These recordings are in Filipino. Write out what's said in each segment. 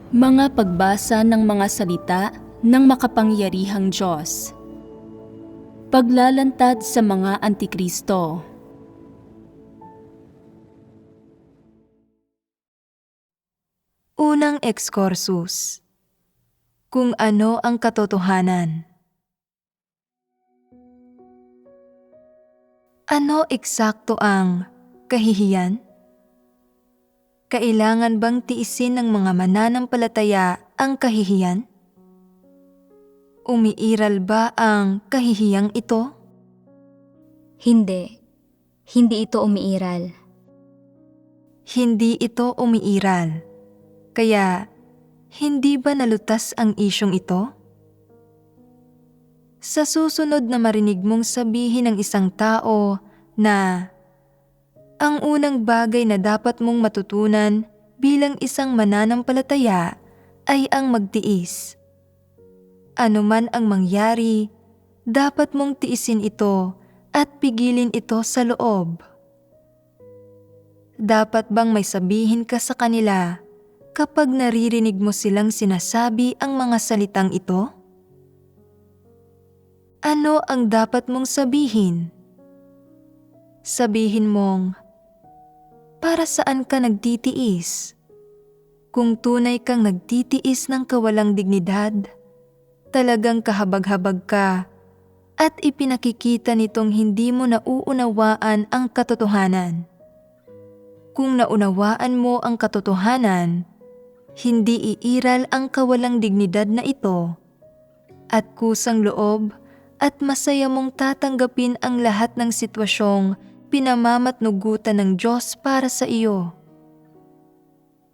Mga pagbasa ng mga salita ng makapangyarihang Diyos. Paglalantad sa mga Antikristo. Unang Ekskursus. Kung ano ang katotohanan. Ano eksakto ang kahihiyan? Kailangan bang tiisin ng mga mananampalataya ang kahihiyan? Umiiral ba ang kahihiyang ito? Hindi. Hindi ito umiiral. Hindi ito umiiral. Kaya, hindi ba nalutas ang isyong ito? Sa susunod na marinig mong sabihin ng isang tao na ang unang bagay na dapat mong matutunan bilang isang mananampalataya ay ang magtiis. Ano man ang mangyari, dapat mong tiisin ito at pigilin ito sa loob. Dapat bang may sabihin ka sa kanila kapag naririnig mo silang sinasabi ang mga salitang ito? Ano ang dapat mong sabihin? Sabihin mong, para saan ka nagtitiis? Kung tunay kang nagtitiis ng kawalang dignidad, talagang kahabag-habag ka at ipinakikita nitong hindi mo nauunawaan ang katotohanan. Kung naunawaan mo ang katotohanan, hindi iiral ang kawalang dignidad na ito at kusang loob at masaya mong tatanggapin ang lahat ng sitwasyong pinamamatnugutan ng Diyos para sa iyo.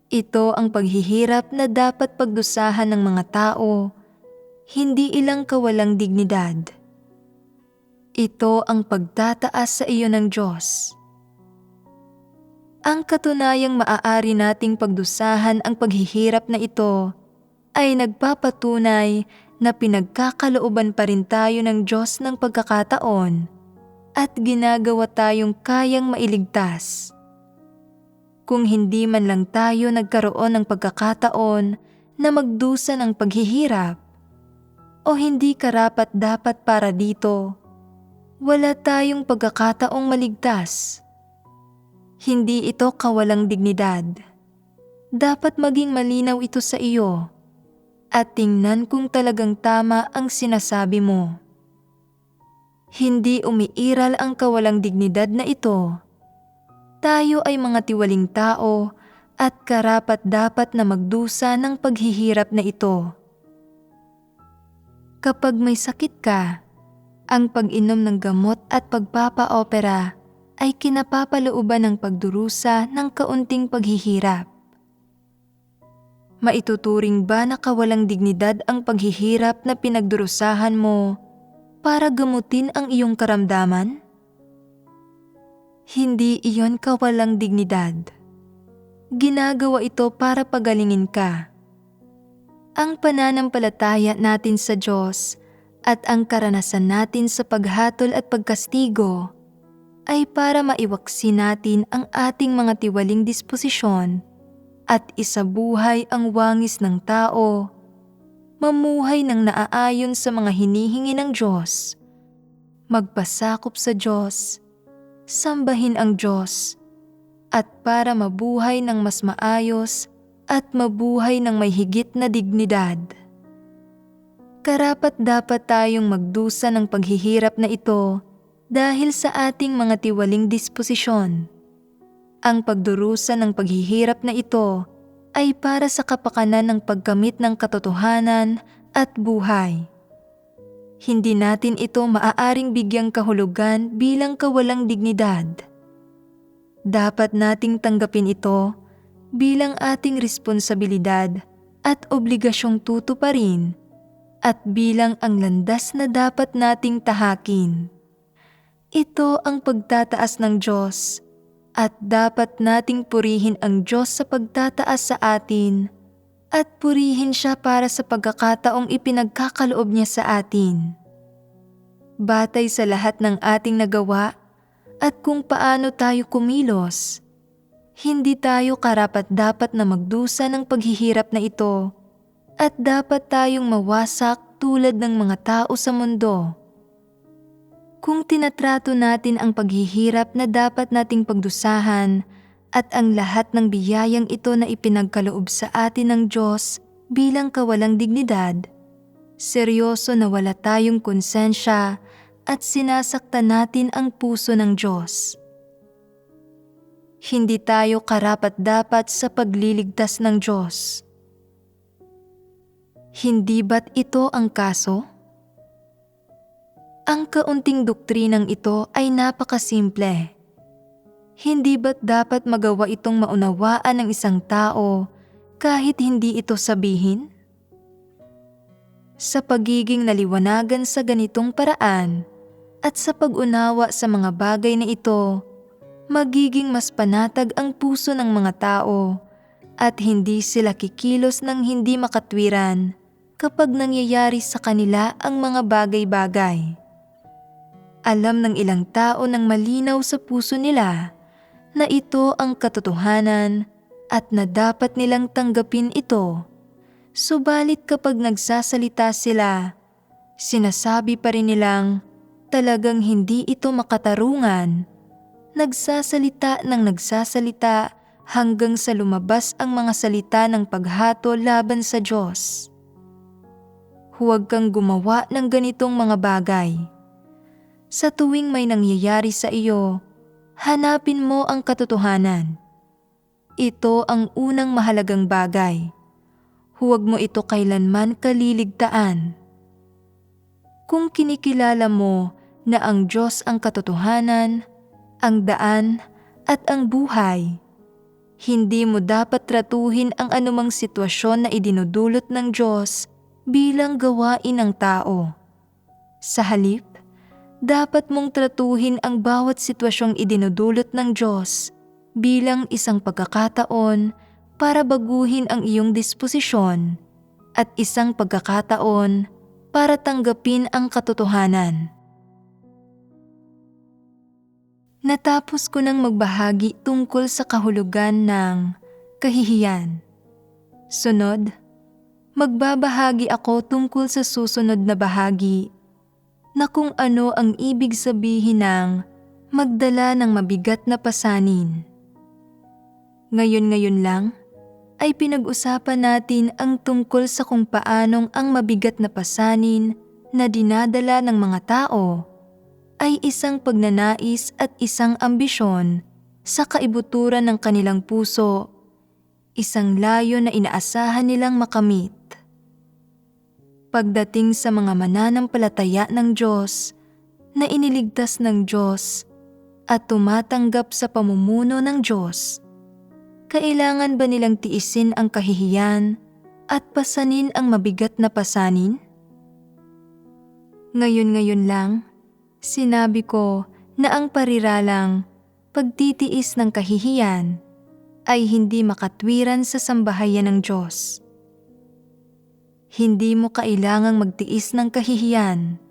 Ito ang paghihirap na dapat pagdusahan ng mga tao, hindi ilang kawalang dignidad. Ito ang pagtataas sa iyo ng Diyos. Ang katunayang maaari nating pagdusahan ang paghihirap na ito ay nagpapatunay na pinagkakalooban pa rin tayo ng Diyos ng pagkakataon at ginagawa tayong kayang mailigtas. Kung hindi man lang tayo nagkaroon ng pagkakataon na magdusa ng paghihirap o hindi karapat-dapat para dito, wala tayong pagkakataong maligtas. Hindi ito kawalang dignidad. Dapat maging malinaw ito sa iyo at tingnan kung talagang tama ang sinasabi mo. Hindi umiiral ang kawalang dignidad na ito. Tayo ay mga tiwaling tao at karapat-dapat na magdusa ng paghihirap na ito. Kapag may sakit ka, ang pag-inom ng gamot at pagpapa-opera ay kinapapalooban ng pagdurusa ng kaunting paghihirap. Maituturing ba na kawalang dignidad ang paghihirap na pinagdurusahan mo para gamutin ang iyong karamdaman? Hindi iyon kawalang dignidad. Ginagawa ito para pagalingin ka. Ang pananampalataya natin sa Diyos at ang karanasan natin sa paghatol at pagkastigo ay para maiwaksi natin ang ating mga tiwaling disposisyon at isabuhay ang wangis ng tao, mamuhay ng naaayon sa mga hinihingi ng Diyos, magpasakop sa Diyos, sambahin ang Diyos, at para mabuhay ng mas maayos at mabuhay ng may higit na dignidad. Karapat-dapat tayong magdusa ng paghihirap na ito dahil sa ating mga tiwaling disposisyon. Ang pagdurusa ng paghihirap na ito ay para sa kapakanan ng pagkamit ng katotohanan at buhay. Hindi natin ito maaaring bigyang kahulugan bilang kawalang dignidad. Dapat nating tanggapin ito bilang ating responsibilidad at obligasyong tutuparin at bilang ang landas na dapat nating tahakin. Ito ang pagtataas ng Diyos at dapat nating purihin ang Diyos sa pagtataas sa atin at purihin Siya para sa pagkakataong ipinagkakaloob niya sa atin. Batay sa lahat ng ating nagawa at kung paano tayo kumilos, Hindi tayo karapat-dapat na magdusa ng paghihirap na ito at dapat tayong mawasak tulad ng mga tao sa mundo. Kung tinatrato natin ang paghihirap na dapat nating pagdusahan at ang lahat ng biyayang ito na ipinagkaloob sa atin ng Diyos bilang kawalang dignidad, seryoso na wala tayong konsensya at sinasaktan natin ang puso ng Diyos. Hindi tayo karapat-dapat sa pagliligtas ng Diyos. Hindi ba't ito ang kaso? Ang kaunting doktrinang ito ay napakasimple. Hindi ba't dapat magawa itong maunawaan ng isang tao kahit hindi ito sabihin? Sa pagiging naliwanagan sa ganitong paraan at sa pag-unawa sa mga bagay na ito, magiging mas panatag ang puso ng mga tao at hindi sila kikilos ng hindi makatwiran kapag nangyayari sa kanila ang mga bagay-bagay. Alam ng ilang tao ng malinaw sa puso nila na ito ang katotohanan at na dapat nilang tanggapin ito. Subalit kapag nagsasalita sila, sinasabi pa rin nilang talagang hindi ito makatarungan. Nagsasalita ng nagsasalita hanggang sa lumabas ang mga salita ng paghato laban sa Diyos. Huwag kang gumawa ng ganitong mga bagay. Sa tuwing may nangyayari sa iyo, hanapin mo ang katotohanan. Ito ang unang mahalagang bagay. Huwag mo ito kailanman kaliligtaan. Kung kinikilala mo na ang Diyos ang katotohanan, ang daan at ang buhay, hindi mo dapat tratuhin ang anumang sitwasyon na idinudulot ng Diyos bilang gawain ng tao. Sa halip, dapat mong tratuhin ang bawat sitwasyong idinudulot ng Diyos bilang isang pagkakataon para baguhin ang iyong disposisyon at isang pagkakataon para tanggapin ang katotohanan. Natapos ko nang magbahagi tungkol sa kahulugan ng kahihiyan. Sunod, magbabahagi ako tungkol sa susunod na bahagi na kung ano ang ibig sabihin ng magdala ng mabigat na pasanin. Ngayon lang ay pinag-usapan natin ang tungkol sa kung paanong ang mabigat na pasanin na dinadala ng mga tao ay isang pagnanais at isang ambisyon sa kaibuturan ng kanilang puso, isang layo na inaasahan nilang makamit. Pagdating sa mga mananampalataya ng Diyos na iniligtas ng Diyos at tumatanggap sa pamumuno ng Diyos, kailangan ba nilang tiisin ang kahihiyan at pasanin ang mabigat na pasanin? Ngayon lang, sinabi ko na ang pariralang pagtitiis ng kahihiyan ay hindi makatwiran sa sambahayan ng Diyos. Hindi mo kailangang magtiis ng kahihiyan.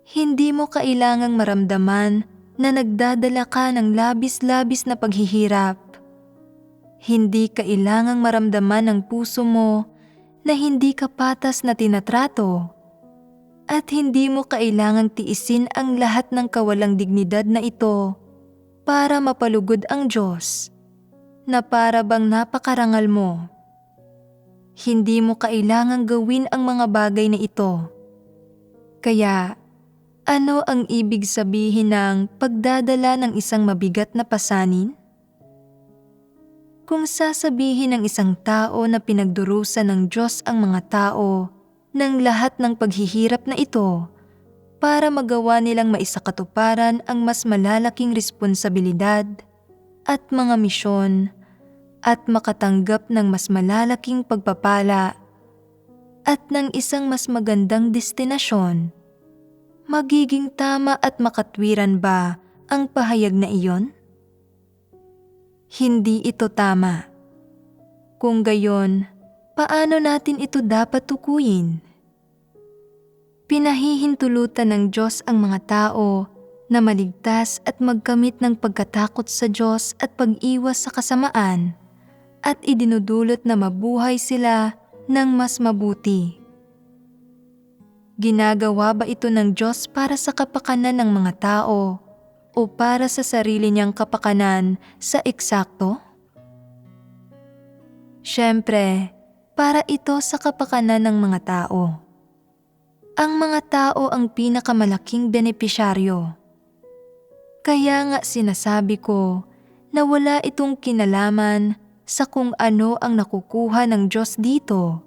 Hindi mo kailangang maramdaman na nagdadala ka ng labis-labis na paghihirap. Hindi kailangang maramdaman ng puso mo na hindi ka patas na tinatrato. At hindi mo kailangang tiisin ang lahat ng kawalang dignidad na ito para mapalugod ang Diyos, na para bang napakarangal mo. Hindi mo kailangang gawin ang mga bagay na ito. Kaya, ano ang ibig sabihin ng pagdadala ng isang mabigat na pasanin? Kung sasabihin ng isang tao na pinagdurusan ng Diyos ang mga tao ng lahat ng paghihirap na ito para magawa nilang maisakatuparan ang mas malalaking responsibilidad at mga misyon at makatanggap ng mas malalaking pagpapala at ng isang mas magandang destinasyon, magiging tama at makatwiran ba ang pahayag na iyon? Hindi ito tama. Kung gayon, paano natin ito dapat tukuyin? Pinahihintulutan ng Diyos ang mga tao na maligtas at magkamit ng pagkatakot sa Diyos at pag-iwas sa kasamaan, at idinudulot na mabuhay sila ng mas mabuti. Ginagawa ba ito ng Diyos para sa kapakanan ng mga tao o para sa sarili niyang kapakanan sa eksakto? Siyempre, para ito sa kapakanan ng mga tao. Ang mga tao ang pinakamalaking benepisyaryo. Kaya nga sinasabi ko na wala itong kinalaman sa kung ano ang nakukuha ng Diyos dito,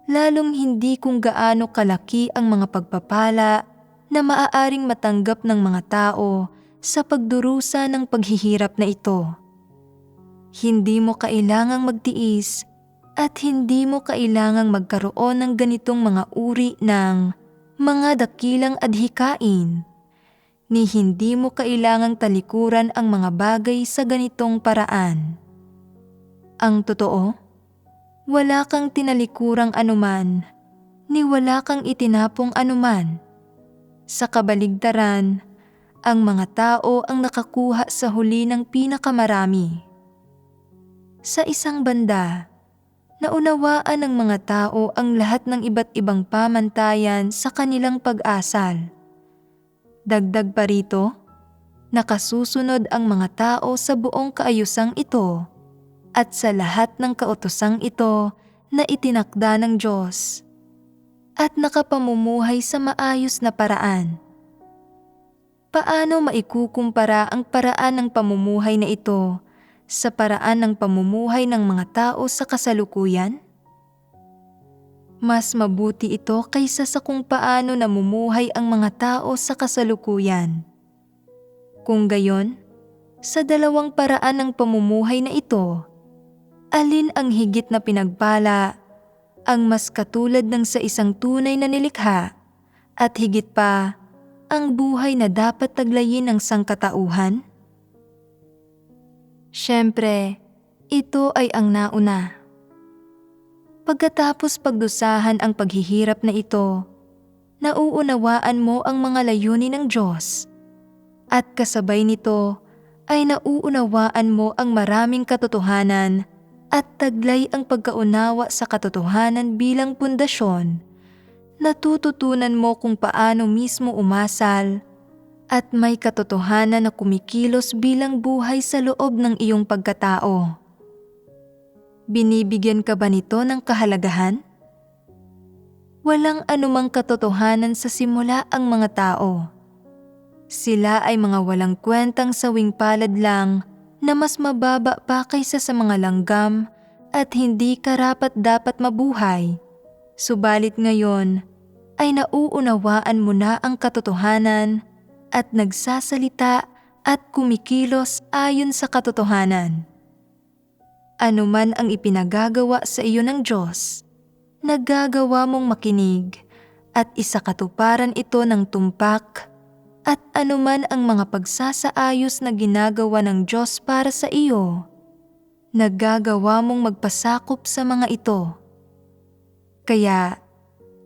lalong hindi kung gaano kalaki ang mga pagpapala na maaaring matanggap ng mga tao sa pagdurusa ng paghihirap na ito. Hindi mo kailangang magtiis at hindi mo kailangang magkaroon ng ganitong mga uri ng mga dakilang adhikain, ni hindi mo kailangang talikuran ang mga bagay sa ganitong paraan. Ang totoo, wala kang tinalikurang anuman, ni wala kang itinapong anuman. Sa kabaligtaran, ang mga tao ang nakakuha sa huli ng pinakamarami. Sa isang banda, naunawaan ng mga tao ang lahat ng iba't ibang pamantayan sa kanilang pag-asal. Dagdag pa rito, nakasusunod ang mga tao sa buong kaayusang ito at sa lahat ng kautosang ito na itinakda ng Diyos at nakapamumuhay sa maayos na paraan. Paano maikukumpara ang paraan ng pamumuhay na ito sa paraan ng pamumuhay ng mga tao sa kasalukuyan? Mas mabuti ito kaysa sa kung paano namumuhay ang mga tao sa kasalukuyan. Kung gayon, sa dalawang paraan ng pamumuhay na ito, alin ang higit na pinagpala, ang mas katulad ng sa isang tunay na nilikha, at higit pa, ang buhay na dapat taglayin ng sangkatauhan? Siyempre, ito ay ang nauna. Pagkatapos pagdusahan ang paghihirap na ito, nauunawaan mo ang mga layunin ng Diyos, at kasabay nito ay nauunawaan mo ang maraming katotohanan at taglay ang pagkaunawa sa katotohanan bilang pundasyon. Natututunan mo kung paano mismo umasal at may katotohanan na kumikilos bilang buhay sa loob ng iyong pagkatao. Binibigyan ka ba nito ng kahalagahan? Walang anumang katotohanan sa simula ang mga tao. Sila ay mga walang kwentang sawing palad lang na mas mababa pa kaysa sa mga langgam at hindi karapat-dapat mabuhay. Subalit ngayon ay nauunawaan mo na ang katotohanan at nagsasalita at kumikilos ayon sa katotohanan. Ano man ang ipinagagawa sa iyo ng Diyos, nagagawa mong makinig at isakatuparan ito ng tumpak, at anuman ang mga pagsasaayos na ginagawa ng Diyos para sa iyo, nagagawa mong magpasakop sa mga ito. Kaya,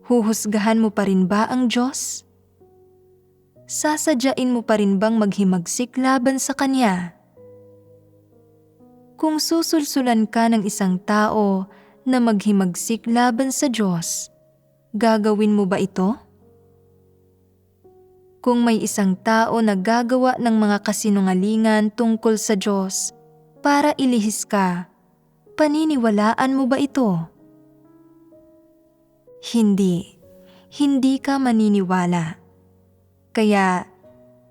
huhusgahan mo pa rin ba ang Diyos? Sasadyain mo pa rin bang maghimagsik laban sa Kanya? Kung susulsulan ka ng isang tao na maghimagsik laban sa Diyos, gagawin mo ba ito? Kung may isang tao na gagawa ng mga kasinungalingan tungkol sa Diyos para ilihis ka, paniniwalaan mo ba ito? Hindi. Hindi ka maniniwala. Kaya,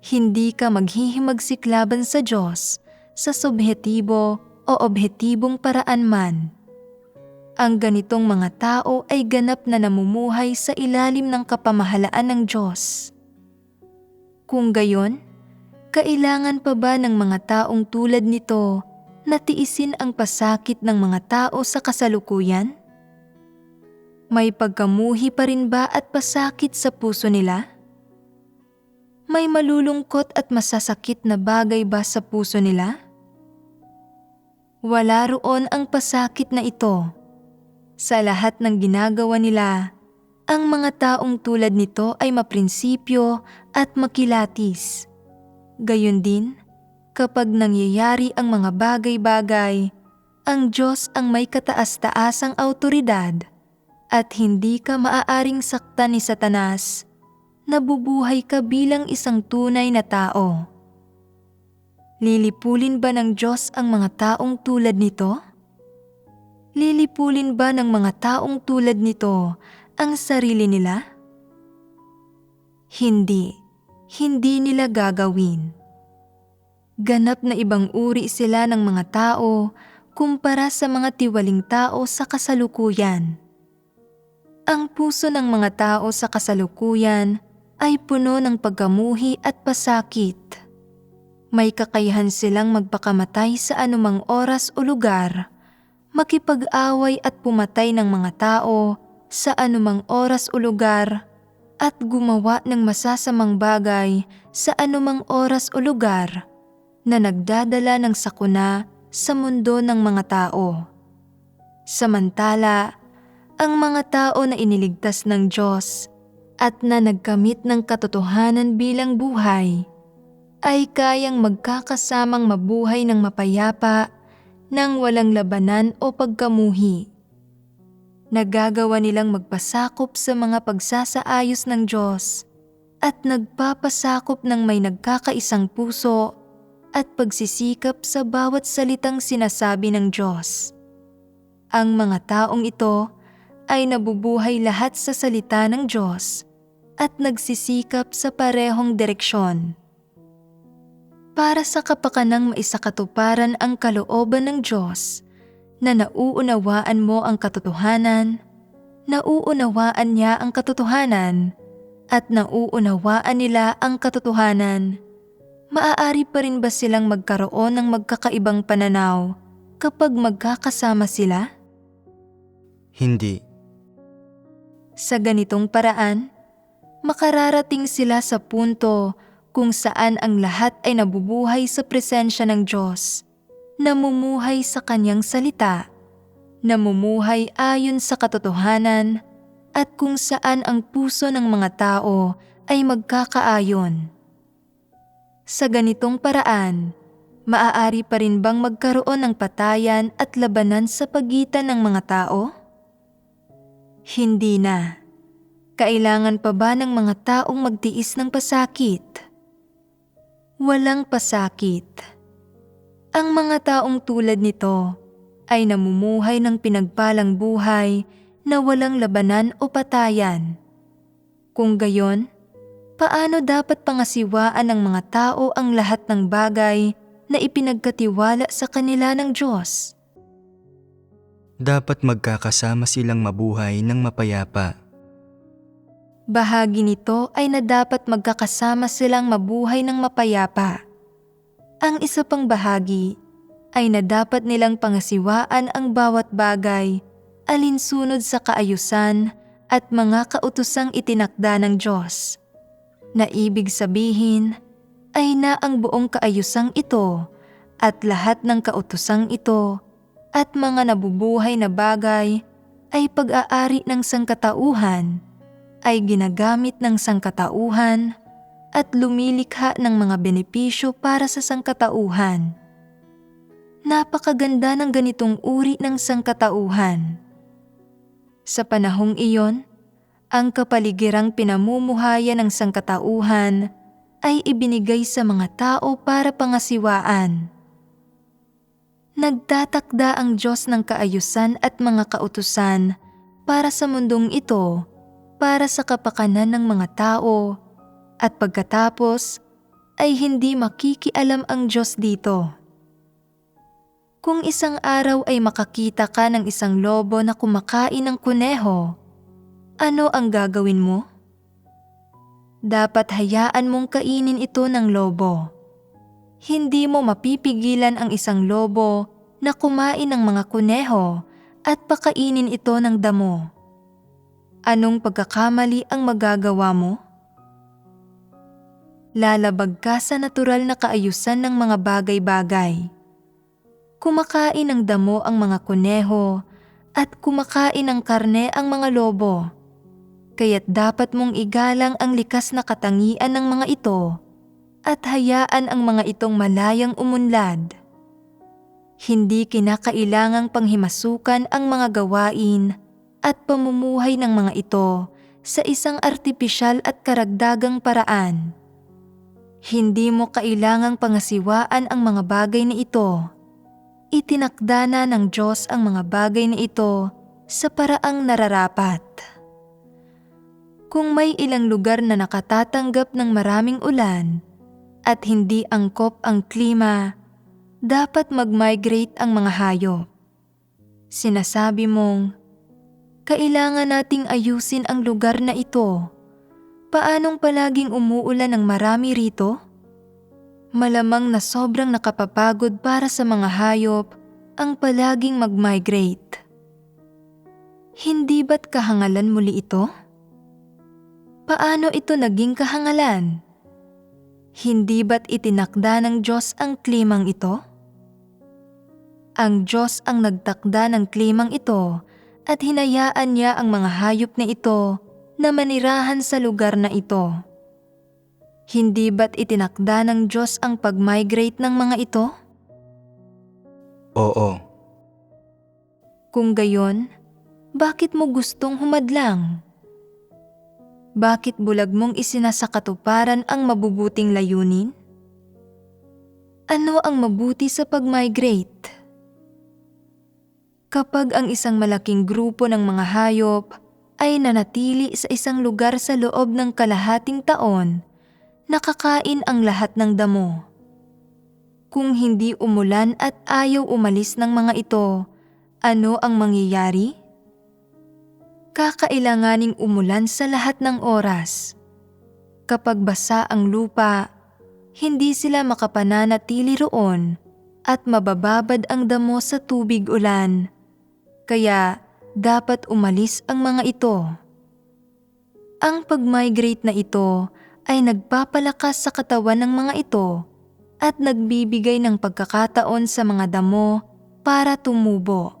hindi ka maghihimagsik laban sa Diyos sa subjektibo o objektibong paraan man. Ang ganitong mga tao ay ganap na namumuhay sa ilalim ng kapamahalaan ng Diyos. Kung gayon, kailangan pa ba ng mga taong tulad nito na tiisin ang pasakit ng mga tao sa kasalukuyan? May pagkamuhi pa rin ba at pasakit sa puso nila? May malulungkot at masasakit na bagay ba sa puso nila? Wala roon ang pasakit na ito. Sa lahat ng ginagawa nila, ang mga taong tulad nito ay maprinsipyo at makilatis. Gayon din, kapag nangyayari ang mga bagay-bagay, ang Diyos ang may kataas-taasang awtoridad at hindi ka maaaring saktan ni Satanas. Nabubuhay ka bilang isang tunay na tao. Lilipulin ba ng Diyos ang mga taong tulad nito? Lilipulin ba ng mga taong tulad nito ang sarili nila? Hindi. Hindi nila gagawin. Ganap na ibang uri sila ng mga tao kumpara sa mga tiwaling tao sa kasalukuyan. Ang puso ng mga tao sa kasalukuyan ay puno ng pagkamuhi at pasakit. May kakayahan silang magpakamatay sa anumang oras o lugar, makipag-away at pumatay ng mga tao sa anumang oras o lugar, at gumawa ng masasamang bagay sa anumang oras o lugar na nagdadala ng sakuna sa mundo ng mga tao. Samantala, ang mga tao na iniligtas ng Diyos at na nagkamit ng katotohanan bilang buhay ay kayang magkakasamang mabuhay ng mapayapa nang walang labanan o pagkamuhi. Nagagawa nilang magpasakop sa mga pagsasaayos ng Diyos at nagpapasakop ng may nagkakaisang puso at pagsisikap sa bawat salitang sinasabi ng Diyos. Ang mga taong ito ay nabubuhay lahat sa salita ng Diyos at nagsisikap sa parehong direksyon. Para sa kapakanang maisakatuparan ang kalooban ng Diyos, na nauunawaan mo ang katotohanan, nauunawaan niya ang katotohanan, at nauunawaan nila ang katotohanan, maaari pa rin ba silang magkaroon ng magkakaibang pananaw kapag magkakasama sila? Hindi. Sa ganitong paraan, makararating sila sa punto kung saan ang lahat ay nabubuhay sa presensya ng Diyos, namumuhay sa Kanyang salita, namumuhay ayon sa katotohanan, at kung saan ang puso ng mga tao ay magkakaayon. Sa ganitong paraan, maaari pa rin bang magkaroon ng patayan at labanan sa pagitan ng mga tao? Hindi na. Kailangan pa ba ng mga taong magtiis ng pasakit? Walang pasakit. Ang mga taong tulad nito ay namumuhay ng pinagpalang buhay na walang labanan o patayan. Kung gayon, paano dapat pangasiwaan ng mga tao ang lahat ng bagay na ipinagkatiwala sa kanila ng Diyos? Dapat magkakasama silang mabuhay ng mapayapa. Bahagi nito ay na dapat magkakasama silang mabuhay ng mapayapa. Ang isa pang bahagi ay na dapat nilang pangasiwaan ang bawat bagay alinsunod sa kaayusan at mga kautusang itinakda ng Diyos, na ibig sabihin ay na ang buong kaayusang ito at lahat ng kautusang ito at mga nabubuhay na bagay ay pag-aari ng sangkatauhan, ay ginagamit ng sangkatauhan at lumilikha ng mga benepisyo para sa sangkatauhan. Napakaganda ng ganitong uri ng sangkatauhan. Sa panahong iyon, ang kapaligirang pinamumuhayan ng sangkatauhan ay ibinigay sa mga tao para pangasiwaan. Nagtatakda ang Diyos ng kaayusan at mga kautusan para sa mundong ito, para sa kapakanan ng mga tao, at pagkatapos ay hindi makikialam ang Diyos dito. Kung isang araw ay makakita ka ng isang lobo na kumakain ng kuneho, ano ang gagawin mo? Dapat hayaan mong kainin ito ng lobo. Hindi mo mapipigilan ang isang lobo na kumain ng mga kuneho at pakainin ito ng damo. Anong pagkakamali ang magagawa mo? Lalabag ka sa natural na kaayusan ng mga bagay-bagay. Kumakain ng damo ang mga kuneho at kumakain ng karne ang mga lobo. Kaya't dapat mong igalang ang likas na katangian ng mga ito at hayaan ang mga itong malayang umunlad. Hindi kinakailangang panghimasukan ang mga gawain at pamumuhay ng mga ito sa isang artipisyal at karagdagang paraan. Hindi mo kailangang pangasiwaan ang mga bagay na ito. Itinakda na ng Diyos ang mga bagay na ito sa paraang nararapat. Kung may ilang lugar na nakatatanggap ng maraming ulan at hindi angkop ang klima, dapat mag-migrate ang mga hayop. Sinasabi mong, kailangan nating ayusin ang lugar na ito. Paanong palaging umuulan ng marami rito? Malamang na sobrang nakapapagod para sa mga hayop ang palaging mag-migrate. Hindi ba't kahangalan muli ito? Paano ito naging kahangalan? Hindi ba't itinakda ng Diyos ang klimang ito? Ang Diyos ang nagtakda ng klimang ito at hinayaan niya ang mga hayop na ito na manirahan sa lugar na ito. Hindi ba't itinakda ng Diyos ang pag-migrate ng mga ito? Oo. Kung gayon, bakit mo gustong humadlang? Bakit bulag mong isinasakatuparan ang mabubuting layunin? Ano ang mabuti sa pag-migrate? Kapag ang isang malaking grupo ng mga hayop ay nanatili sa isang lugar sa loob ng kalahating taon, nakakain ang lahat ng damo. Kung hindi umulan at ayaw umalis ng mga ito, ano ang mangyayari? Kakailanganing umulan sa lahat ng oras. Kapag basa ang lupa, hindi sila makapananatili roon at mabababad ang damo sa tubig ulan. Kaya dapat umalis ang mga ito. Ang pag-migrate na ito ay nagpapalakas sa katawan ng mga ito at nagbibigay ng pagkakataon sa mga damo para tumubo.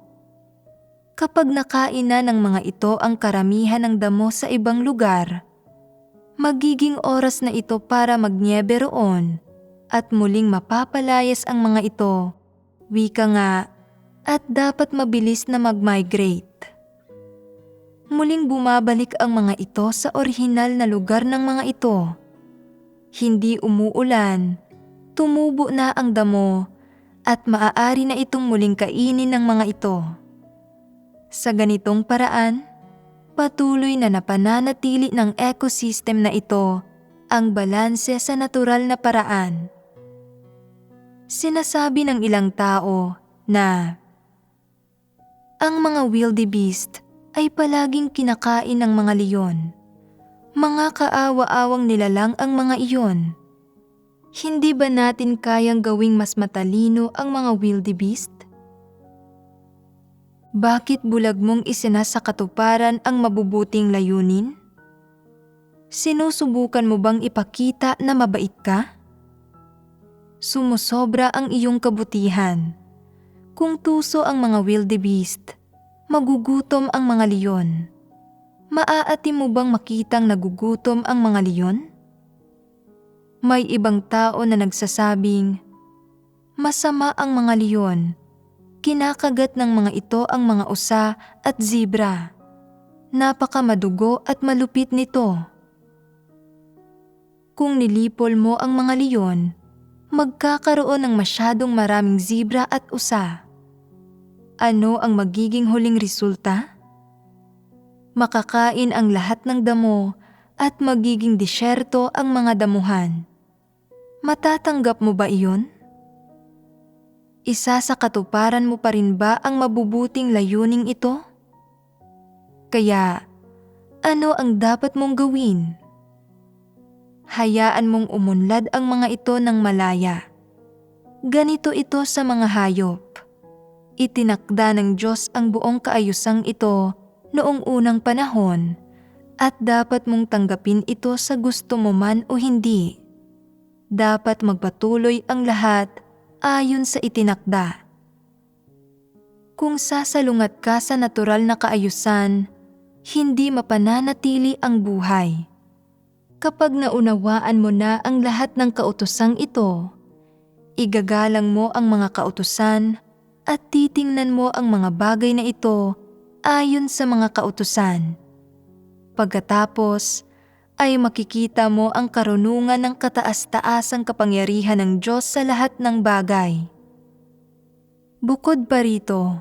Kapag nakain na ng mga ito ang karamihan ng damo sa ibang lugar, magiging oras na ito para magnyebe roon at muling mapapalayas ang mga ito, wika nga, at dapat mabilis na mag-migrate. Muling bumabalik ang mga ito sa orihinal na lugar ng mga ito. Hindi umuulan, tumubo na ang damo at maaari na itong muling kainin ng mga ito. Sa ganitong paraan, patuloy na napananatili ng ecosystem na ito ang balanse sa natural na paraan. Sinasabi ng ilang tao na ang mga wildebeest ay palaging kinakain ng mga leon. Mga kaawa-awang nilalang ang mga iyon. Hindi ba natin kayang gawing mas matalino ang mga wildebeest? Bakit bulag mong isinasakatuparan ang mabubuting layunin? Sinusubukan mo bang ipakita na mabait ka? Sumusobra ang iyong kabutihan. Kung tuso ang mga wildebeest, magugutom ang mga leon. Maaati mo bang makitang nagugutom ang mga leon? May ibang tao na nagsasabing, masama ang mga leon. Kinakagat ng mga ito ang mga usa at zebra. Napakamadugo at malupit nito. Kung nilipol mo ang mga leon, magkakaroon ng masyadong maraming zebra at usa. Ano ang magiging huling resulta? Makakain ang lahat ng damo at magiging disyerto ang mga damuhan. Matatanggap mo ba iyon? Isasakatuparan mo pa rin ba ang mabubuting layuning ito? Kaya, ano ang dapat mong gawin? Hayaan mong umunlad ang mga ito ng malaya. Ganito ito sa mga hayop. Itinakda ng Diyos ang buong kaayusang ito noong unang panahon at dapat mong tanggapin ito sa gusto mo man o hindi. Dapat magpatuloy ang lahat ayon sa itinakda. Kung sasalungat ka sa natural na kaayusan, hindi mapananatili ang buhay. Kapag naunawaan mo na ang lahat ng kautosang ito, igagalang mo ang mga kautusan at titingnan mo ang mga bagay na ito ayon sa mga kautusan. Pagkatapos ay makikita mo ang karunungan ng kataas-taasang kapangyarihan ng Diyos sa lahat ng bagay. Bukod pa rito,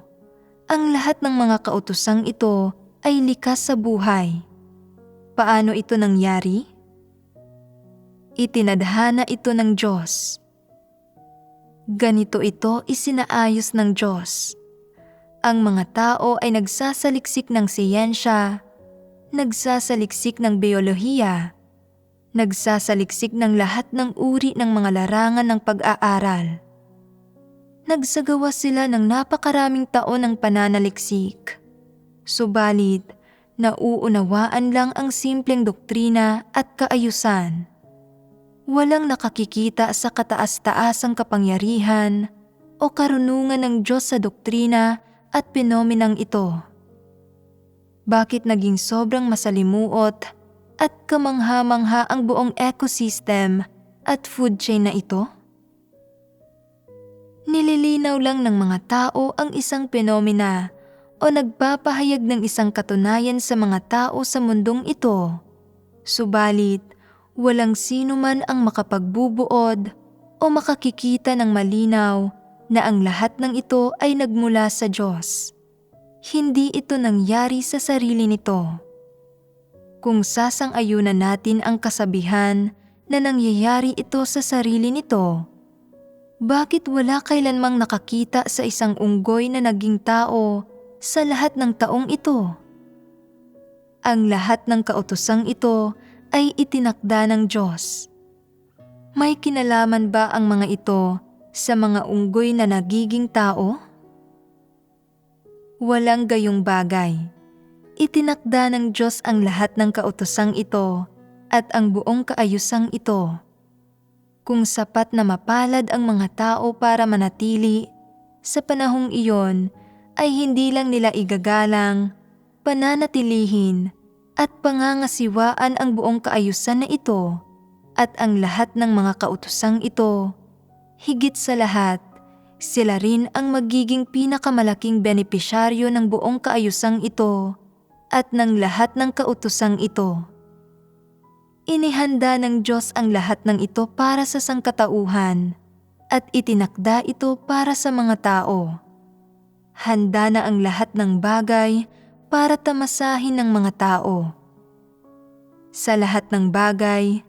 ang lahat ng mga kautusang ito ay likas sa buhay. Paano ito nangyari? Itinadhana ito ng Diyos. Ganito ito isinaayos ng Diyos. Ang mga tao ay nagsasaliksik ng siyensya, nagsasaliksik ng biolohiya, nagsasaliksik ng lahat ng uri ng mga larangan ng pag-aaral. Nagsagawa sila ng napakaraming taon ng pananaliksik. Subalit, nauunawaan lang ang simpleng doktrina at kaayusan. Walang nakakikita sa kataas-taasang kapangyarihan o karunungan ng Diyos sa doktrina at penomenang ito. Bakit naging sobrang masalimuot at kamangha-mangha ang buong ecosystem at food chain na ito? Nililinaw lang ng mga tao ang isang penomena o nagpapahayag ng isang katunayan sa mga tao sa mundong ito. Subalit, walang sino man ang makapagbubuod o makakikita ng malinaw na ang lahat ng ito ay nagmula sa Diyos. Hindi ito nangyari sa sarili nito. Kung sasang-ayunan natin ang kasabihan na nangyayari ito sa sarili nito, bakit wala kailanmang nakakita sa isang unggoy na naging tao sa lahat ng taong ito? Ang lahat ng kautosang ito ay itinakda ng Diyos. May kinalaman ba ang mga ito sa mga unggoy na nagiging tao? Walang gayong bagay. Itinakda ng Diyos ang lahat ng kautosang ito at ang buong kaayusang ito. Kung sapat na mapalad ang mga tao para manatili, sa panahong iyon ay hindi lang nila igagalang, pananatilihin, at pangangasiwaan ang buong kaayusan na ito at ang lahat ng mga kautosang ito. Higit sa lahat, sila rin ang magiging pinakamalaking benepisyaryo ng buong kaayusang ito at ng lahat ng kautosang ito. Inihanda ng Diyos ang lahat ng ito para sa sangkatauhan at itinakda ito para sa mga tao. Handa na ang lahat ng bagay para tamasahin ng mga tao. Sa lahat ng bagay,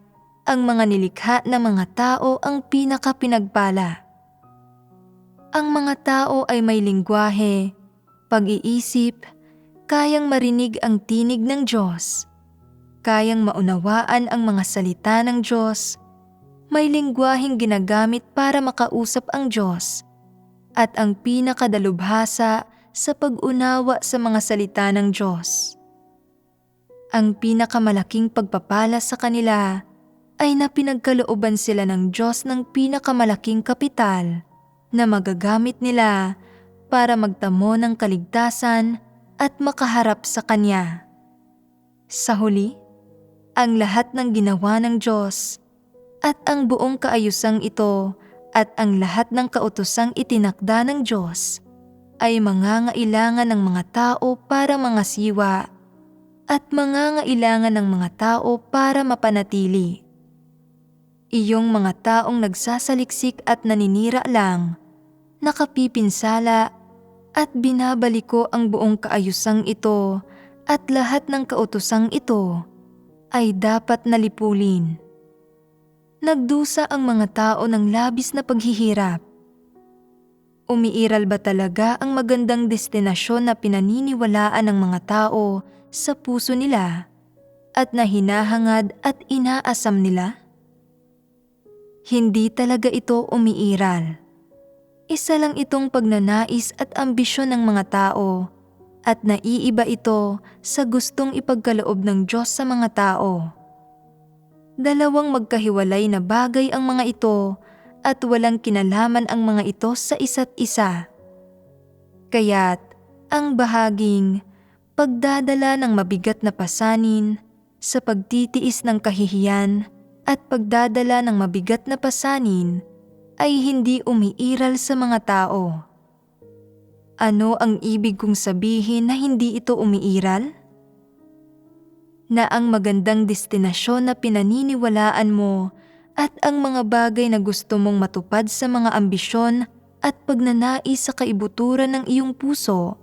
ang mga nilikha na mga tao ang pinakapinagpala. Ang mga tao ay may lingwahe, pag-iisip, kayang marinig ang tinig ng Diyos, kayang maunawaan ang mga salita ng Diyos, may lingwaheng ginagamit para makausap ang Diyos, at ang pinakadalubhasa sa pag-unawa sa mga salita ng Diyos. Ang pinakamalaking pagpapala sa kanila ay na pinagkalooban sila ng Diyos ng pinakamalaking kapital na magagamit nila para magtamo ng kaligtasan at makaharap sa Kanya. Sa huli, ang lahat ng ginawa ng Diyos at ang buong kaayusang ito at ang lahat ng kautosang itinakda ng Diyos ay mangangailangan ng mga tao para mangasiwa at mangangailangan ng mga tao para mapanatili. Iyong mga taong nagsasaliksik at naninira lang, nakapipinsala at binabaliko ang buong kaayusang ito at lahat ng kautosang ito ay dapat nalipulin. Nagdusa ang mga tao ng labis na paghihirap. Umiiral ba talaga ang magandang destinasyon na pinaniniwalaan ng mga tao sa puso nila at na hinahangad at inaasam nila? Hindi talaga ito umiiral. Isa lang itong pagnanais at ambisyon ng mga tao at naiiba ito sa gustong ipagkaloob ng Diyos sa mga tao. Dalawang magkahiwalay na bagay ang mga ito at walang kinalaman ang mga ito sa isa't isa. Kaya't ang bahaging pagdadala ng mabigat na pasanin, sa pagtitiis ng kahihiyan at pagdadala ng mabigat na pasanin ay hindi umiiral sa mga tao. Ano ang ibig kong sabihin na hindi ito umiiral? Na ang magandang destinasyon na pinaniniwalaan mo at ang mga bagay na gusto mong matupad sa mga ambisyon at pagnanais sa kaibuturan ng iyong puso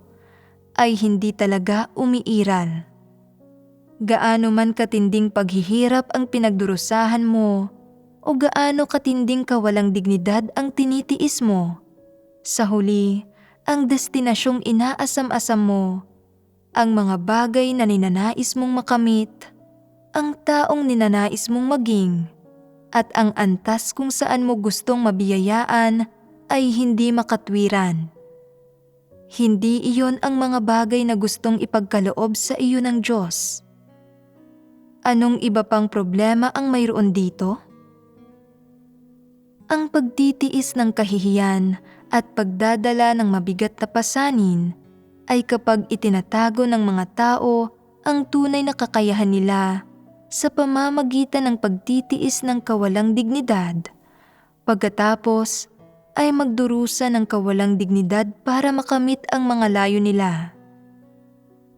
ay hindi talaga umiiral. Gaano man katinding paghihirap ang pinagdurusahan mo o gaano katinding kawalang dignidad ang tinitiis mo, sa huli, ang destinasyong inaasam-asam mo, ang mga bagay na ninanais mong makamit, ang taong ninanais mong maging, at ang antas kung saan mo gustong mabiyayaan ay hindi makatwiran. Hindi iyon ang mga bagay na gustong ipagkaloob sa iyo ng Diyos. Anong iba pang problema ang mayroon dito? Ang pagtitiis ng kahihiyan at pagdadala ng mabigat na pasanin ay kapag itinatago ng mga tao ang tunay na kakayahan nila sa pamamagitan ng pagtitiis ng kawalang dignidad, pagkatapos ay magdurusa ng kawalang dignidad para makamit ang mga layo nila.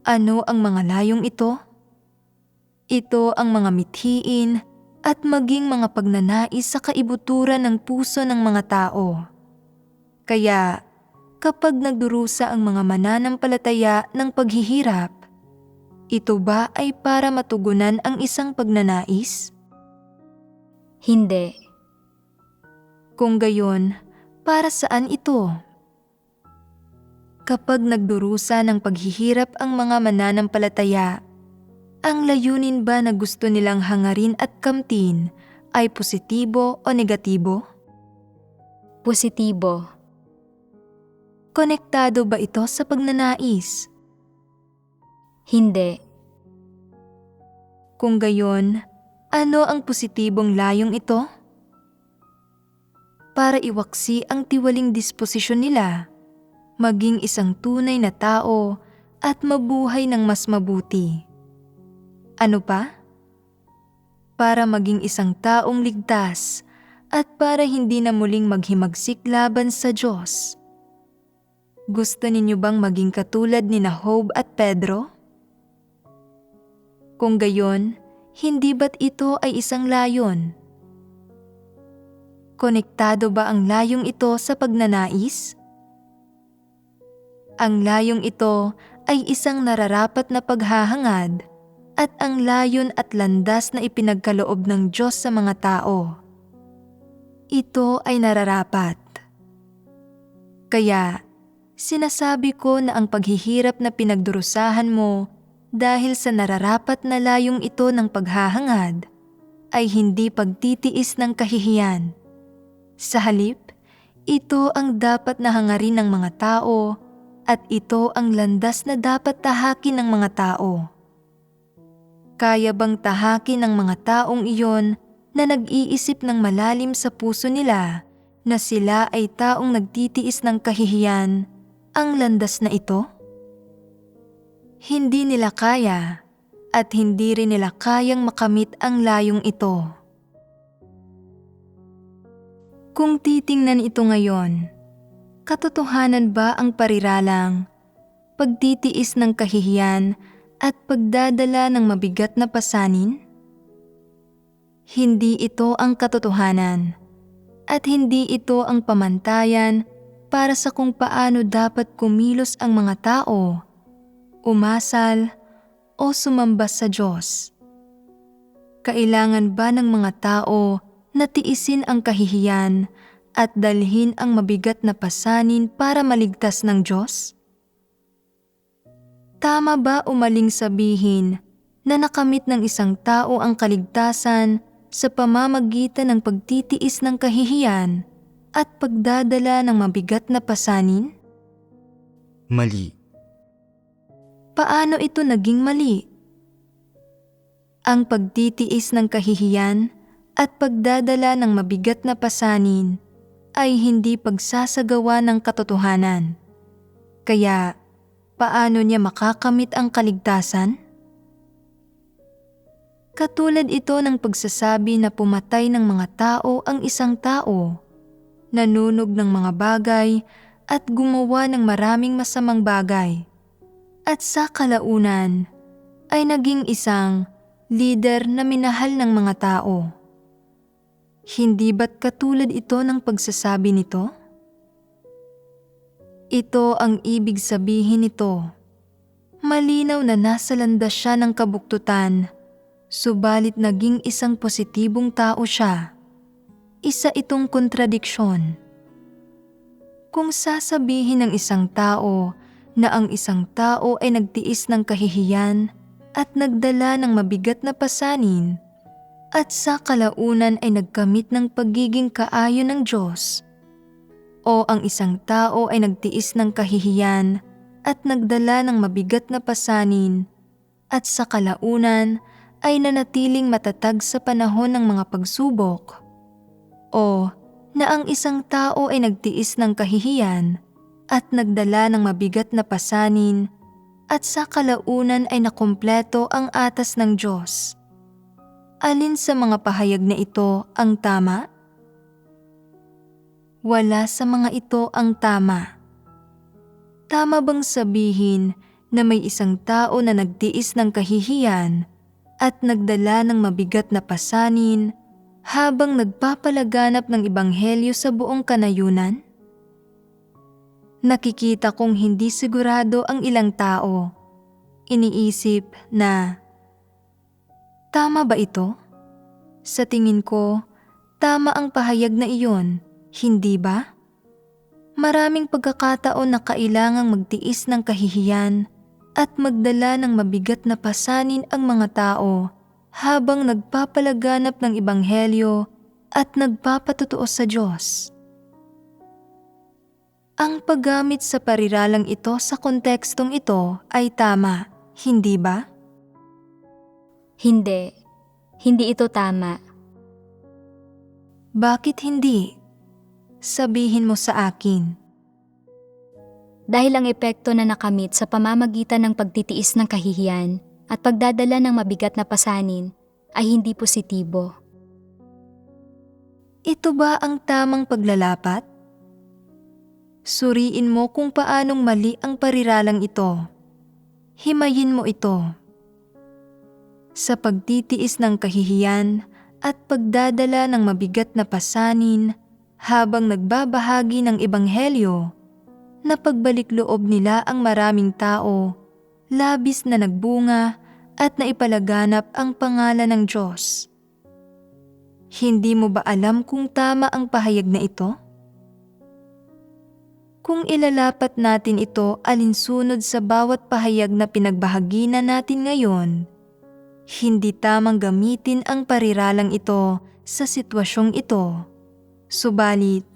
Ano ang mga layong ito? Ito ang mga mithiin at maging mga pagnanais sa kaibuturan ng puso ng mga tao. Kaya, kapag nagdurusa ang mga mananampalataya ng paghihirap, ito ba ay para matugunan ang isang pagnanais? Hindi. Kung gayon, para saan ito? Kapag nagdurusa ng paghihirap ang mga mananampalataya, ang layunin ba na gusto nilang hangarin at kamtin ay positibo o negatibo? Positibo. Konektado ba ito sa pagnanais? Hindi. Kung gayon, ano ang positibong layong ito? Para iwaksi ang tiwaling disposisyon nila, maging isang tunay na tao at mabuhay ng mas mabuti. Ano pa? Para maging isang taong ligtas at para hindi na muling maghimagsik laban sa Diyos. Gusto ninyo bang maging katulad ni Job at Pedro? Kung gayon, hindi ba't ito ay isang layon? Konektado ba ang layong ito sa pagnanais? Ang layong ito ay isang nararapat na paghahangad at ang layon at landas na ipinagkaloob ng Diyos sa mga tao. Ito ay nararapat. Kaya, sinasabi ko na ang paghihirap na pinagdurusahan mo dahil sa nararapat na layong ito ng paghahangad ay hindi pagtitiis ng kahihiyan. Sa halip, ito ang dapat na hangarin ng mga tao at ito ang landas na dapat tahakin ng mga tao. Kaya bang tahakin ng mga taong iyon na nag-iisip ng malalim sa puso nila na sila ay taong nagtitiis ng kahihiyan ang landas na ito? Hindi nila kaya at hindi rin nila kayang makamit ang layong ito. Kung titingnan ito ngayon, katotohanan ba ang pariralang, pagtitiis ng kahihiyan at pagdadala ng mabigat na pasanin? Hindi ito ang katotohanan at hindi ito ang pamantayan para sa kung paano dapat kumilos ang mga tao, umasal o sumamba sa Diyos. Kailangan ba ng mga tao na tiisin ang kahihiyan at dalhin ang mabigat na pasanin para maligtas ng Diyos? Tama ba umaling sabihin na nakamit ng isang tao ang kaligtasan sa pamamagitan ng pagtitiis ng kahihiyan at pagdadala ng mabigat na pasanin? Mali. Paano ito naging mali? Ang pagtitiis ng kahihiyan at pagdadala ng mabigat na pasanin ay hindi pagsasagawa ng katotohanan. Kaya, paano niya makakamit ang kaligtasan? Katulad ito ng pagsasabi na pumatay ng mga tao ang isang tao, nanunog ng mga bagay at gumawa ng maraming masamang bagay. At sa kalaunan ay naging isang leader na minahal ng mga tao. Hindi ba't katulad ito ng pagsasabi nito? Ito ang ibig sabihin nito. Malinaw na nasa landas siya ng kabuktutan, subalit naging isang positibong tao siya. Isa itong kontradiksyon. Kung sasabihin ng isang tao na ang isang tao ay nagtiis ng kahihiyan at nagdala ng mabigat na pasanin, at sa kalaunan ay nagkamit ng pagiging kaayon ng Diyos, o ang isang tao ay nagtiis ng kahihiyan at nagdala ng mabigat na pasanin, at sa kalaunan ay nanatiling matatag sa panahon ng mga pagsubok, o na ang isang tao ay nagtiis ng kahihiyan at nagdala ng mabigat na pasanin, at sa kalaunan ay nakumpleto ang atas ng Diyos. Alin sa mga pahayag na ito ang tama? Wala sa mga ito ang tama. Tama bang sabihin na may isang tao na nagtiis ng kahihiyan at nagdala ng mabigat na pasanin habang nagpapalaganap ng ebanghelyo sa buong kanayunan? Nakikita kong hindi sigurado ang ilang tao. Iniisip na, tama ba ito? Sa tingin ko, tama ang pahayag na iyon, hindi ba? Maraming pagkakataon na kailangang magtiis ng kahihiyan at magdala ng mabigat na pasanin ang mga tao habang nagpapalaganap ng ebanghelyo at nagpapatotoo sa Diyos. Ang paggamit sa pariralang ito sa kontekstong ito ay tama, hindi ba? Hindi. Hindi ito tama. Bakit hindi? Sabihin mo sa akin. Dahil ang epekto na nakamit sa pamamagitan ng pagtitiis ng kahihiyan at pagdadala ng mabigat na pasanin ay hindi positibo. Ito ba ang tamang paglalapat? Suriin mo kung paanong mali ang pariralang ito. Himayin mo ito. Sa pagtitiis ng kahihiyan at pagdadala ng mabigat na pasanin habang nagbabahagi ng ebanghelyo, na pagbalik loob nila ang maraming tao, labis na nagbunga at naipalaganap ang pangalan ng Diyos. Hindi mo ba alam kung tama ang pahayag na ito? Kung ilalapat natin ito alinsunod sa bawat pahayag na pinagbahagi na natin ngayon, hindi tamang gamitin ang pariralang ito sa sitwasyong ito. Subalit,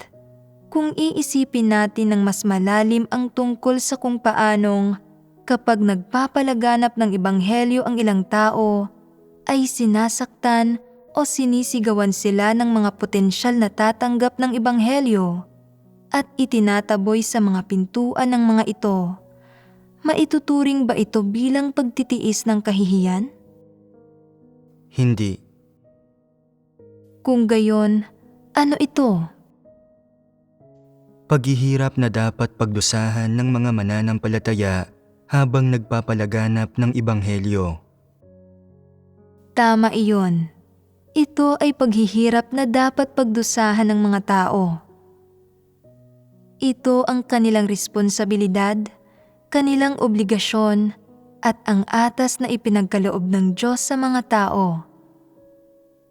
kung iisipin natin ng mas malalim ang tungkol sa kung paanong kapag nagpapalaganap ng ebanghelyo ang ilang tao, ay sinasaktan o sinisigawan sila ng mga potensyal na tatanggap ng ebanghelyo at itinataboy sa mga pintuan ng mga ito, maituturing ba ito bilang pagtitiis ng kahihiyan? Hindi. Kung gayon, ano ito? Paghihirap na dapat pagdusahan ng mga mananampalataya habang nagpapalaganap ng ebanghelyo. Tama iyon. Ito ay paghihirap na dapat pagdusahan ng mga tao. Ito ang kanilang responsibilidad, kanilang obligasyon, at ang atas na ipinagkaloob ng Diyos sa mga tao.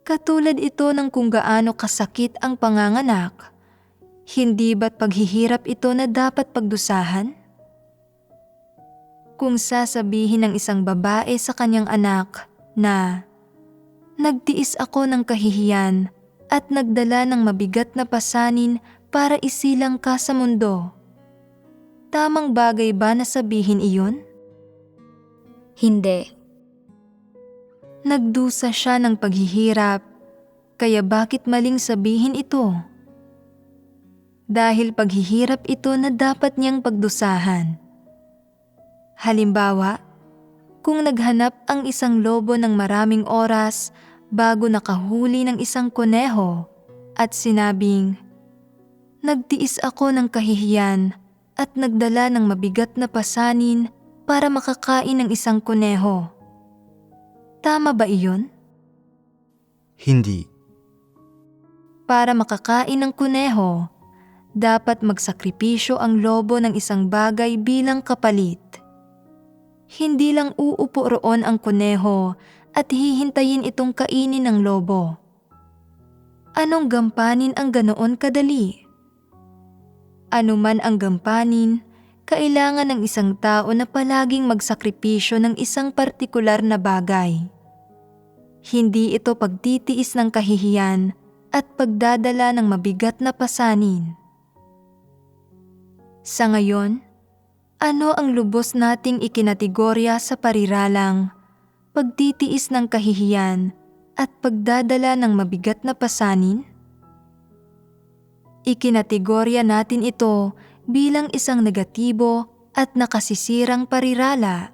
Katulad ito ng kung gaano kasakit ang panganganak, hindi ba't paghihirap ito na dapat pagdusahan? Kung sasabihin ng isang babae sa kanyang anak na, nagtiis ako ng kahihiyan at nagdala ng mabigat na pasanin para isilang ka sa mundo, tamang bagay ba na sabihin iyon? Hindi. Nagdusa siya ng paghihirap, kaya bakit maling sabihin ito? Dahil paghihirap ito na dapat niyang pagdusahan. Halimbawa, Kung naghanap ang isang lobo ng maraming oras bago nakahuli ng isang kuneho at sinabing, "Nagtiis ako ng kahihiyan at nagdala ng mabigat na pasanin para makakain ng isang kuneho." Tama ba iyon? Hindi. Para makakain ng kuneho, dapat magsakripisyo ang lobo ng isang bagay bilang kapalit. Hindi lang uupo roon ang kuneho at hihintayin itong kainin ng lobo. Anong gampanin ang ganoon kadali? Ano man ang gampanin, kailangan ng isang tao na palaging magsakripisyo ng isang partikular na bagay. Hindi ito pagtitiis ng kahihiyan at pagdadala ng mabigat na pasanin. Sa ngayon, ano ang lubos nating ikinategorya sa pariralang, pagtitiis ng kahihiyan at pagdadala ng mabigat na pasanin? Ikinategorya natin ito bilang isang negatibo at nakasisirang parirala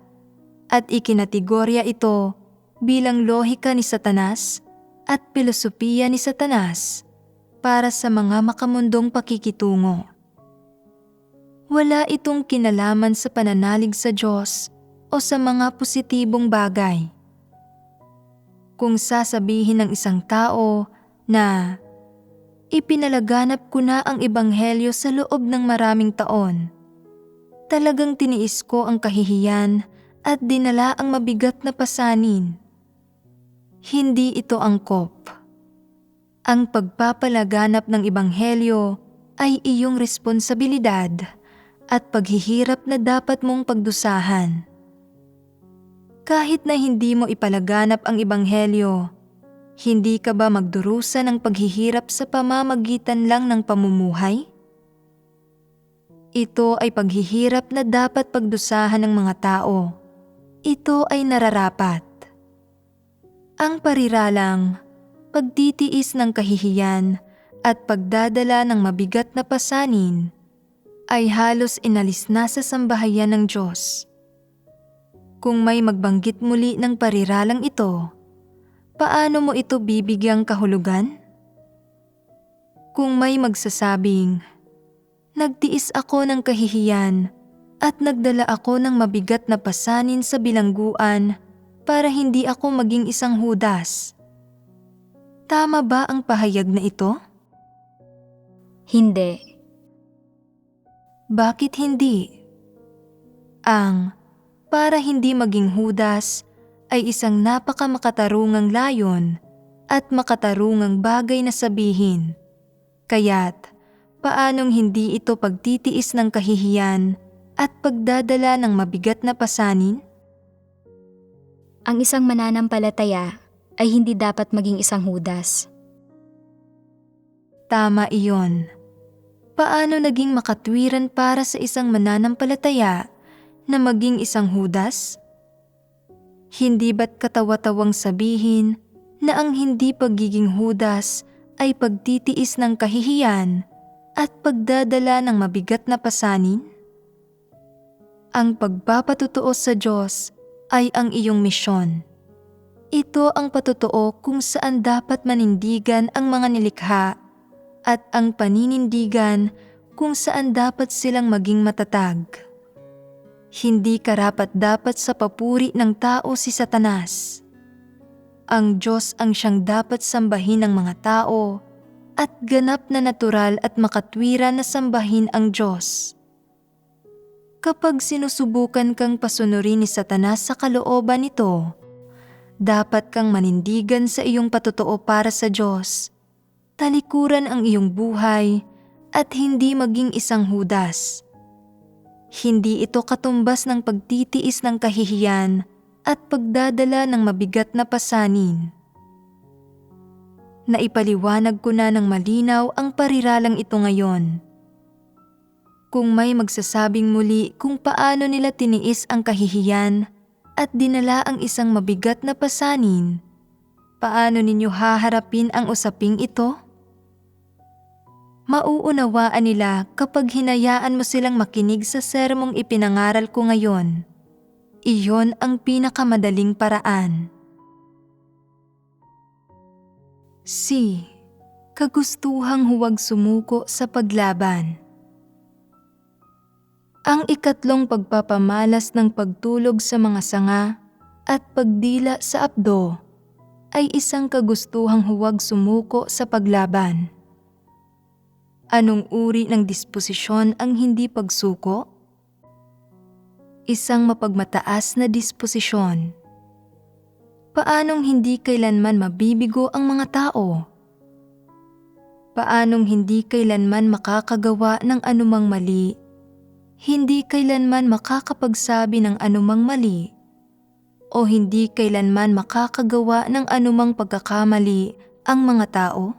at ikinategorya ito bilang lohika ni Satanas at pilosopiya ni Satanas para sa mga makamundong pakikitungo. Wala itong kinalaman sa pananalig sa Diyos o sa mga positibong bagay. Kung sasabihin ng isang tao na ipinalaganap ko na ang ebanghelyo sa loob ng maraming taon, talagang tiniis ko ang kahihiyan at dinala ang mabigat na pasanin, hindi ito angkop. Ang pagpapalaganap ng ebanghelyo ay iyong responsibilidad at paghihirap na dapat mong pagdusahan. Kahit na hindi mo ipalaganap ang ebanghelyo, hindi ka ba magdurusa ng paghihirap sa pamamagitan lang ng pamumuhay? Ito ay paghihirap na dapat pagdusahan ng mga tao. Ito ay nararapat. Ang pariralang, pagtitiis ng kahihiyan at pagdadala ng mabigat na pasanin ay halos inalis na sa sambahayan ng Diyos. Kung may magbanggit muli ng pariralang ito, paano mo ito bibigyang kahulugan? Kung may magsasabing, "Nagtiis ako ng kahihiyan at nagdala ako ng mabigat na pasanin sa bilangguan para hindi ako maging isang Judas." Tama ba ang pahayag na ito? Hindi. Bakit hindi? Ang "para hindi maging Judas" ay isang napakamakatarungang layon at makatarungang bagay na sabihin. Kaya't, paanong hindi ito pagtitiis ng kahihiyan at pagdadala ng mabigat na pasanin? Ang isang mananampalataya ay hindi dapat maging isang Judas. Tama iyon. Paano naging makatwiran para sa isang mananampalataya na maging isang Judas? Hindi ba't katawa-tawang sabihin na ang hindi pagiging Judas ay pagtitiis ng kahihiyan at pagdadala ng mabigat na pasanin? Ang pagpapatutuo sa Diyos ay ang iyong misyon. Ito ang patotoo kung saan dapat manindigan ang mga nilikha at ang paninindigan kung saan dapat silang maging matatag. Hindi karapat-dapat sa papuri ng tao si Satanas. Ang Diyos ang siyang dapat sambahin ng mga tao at ganap na natural at makatwiran na sambahin ang Diyos. Kapag sinusubukan kang pasunurin ni Satanas sa kalooban nito, dapat kang manindigan sa iyong patotoo para sa Diyos, talikuran ang iyong buhay at hindi maging isang Judas. Hindi ito katumbas ng pagtitiis ng kahihiyan at pagdadala ng mabigat na pasanin. Naipaliwanag ko na ng malinaw ang pariralang ito ngayon. Kung may magsasabing muli kung paano nila tiniis ang kahihiyan at dinala ang isang mabigat na pasanin, paano ninyo haharapin ang usaping ito? Mauunawaan nila kapag hinayaan mo silang makinig sa sermong ipinangaral ko ngayon. Iyon ang pinakamadaling paraan. C. Kagustuhang huwag sumuko sa paglaban. Ang ikatlong pagpapamalas ng pagtulog sa mga sanga at pagdila sa abdo ay isang kagustuhang huwag sumuko sa paglaban. Anong uri ng disposisyon ang hindi pagsuko? Isang mapagmataas na disposisyon. Paanong hindi kailanman mabibigo ang mga tao? Paanong hindi kailanman makakagawa ng anumang mali? Hindi kailanman makakapagsabi ng anumang mali? O hindi kailanman makakagawa ng anumang pagkakamali ang mga tao?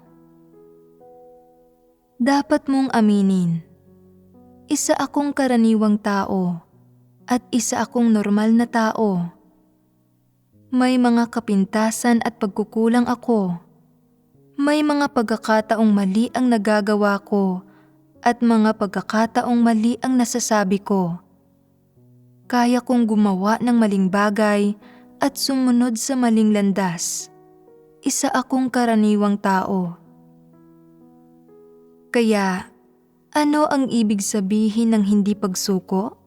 Dapat mong aminin, isa akong karaniwang tao at isa akong normal na tao. May mga kapintasan at pagkukulang ako. May mga pagkakataong mali ang nagagawa ko at mga pagkakataong mali ang nasasabi ko. Kaya kong gumawa ng maling bagay at sumunod sa maling landas. Isa akong karaniwang tao. Kaya, ano ang ibig sabihin ng hindi pagsuko?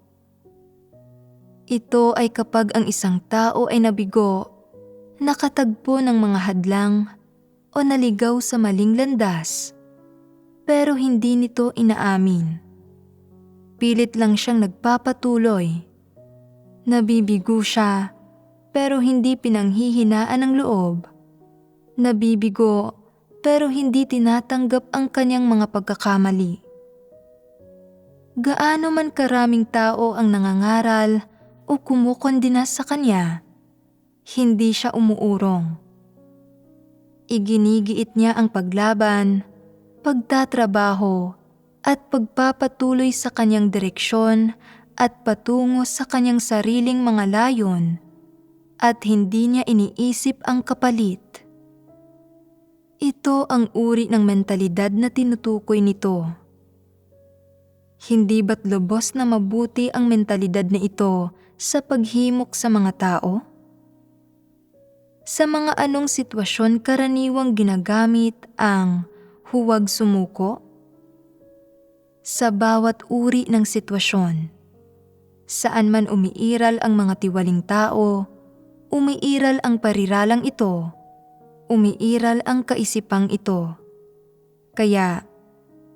Ito ay kapag ang isang tao ay nabigo, nakatagpo ng mga hadlang, o naligaw sa maling landas, pero hindi nito inaamin. Pilit lang siyang nagpapatuloy. Nabibigo siya, pero hindi pinanghihinaan ng loob. Nabibigo, pero hindi tinatanggap ang kanyang mga pagkakamali. Gaano man karaming tao ang nangangaral o kumukondina sa kanya, hindi siya umuurong. Iginigiit niya ang paglaban, pagtatrabaho, at pagpapatuloy sa kanyang direksyon at patungo sa kanyang sariling mga layon, at hindi niya iniisip ang kapalit. Ito ang uri ng mentalidad na tinutukoy nito. Hindi ba't lubos na mabuti ang mentalidad na ito sa paghimok sa mga tao? Sa mga anong sitwasyon karaniwang ginagamit ang huwag sumuko? Sa bawat uri ng sitwasyon. Saan man umiiral ang mga tiwaling tao, umiiral ang pariralang ito, umiiral ang kaisipang ito. Kaya,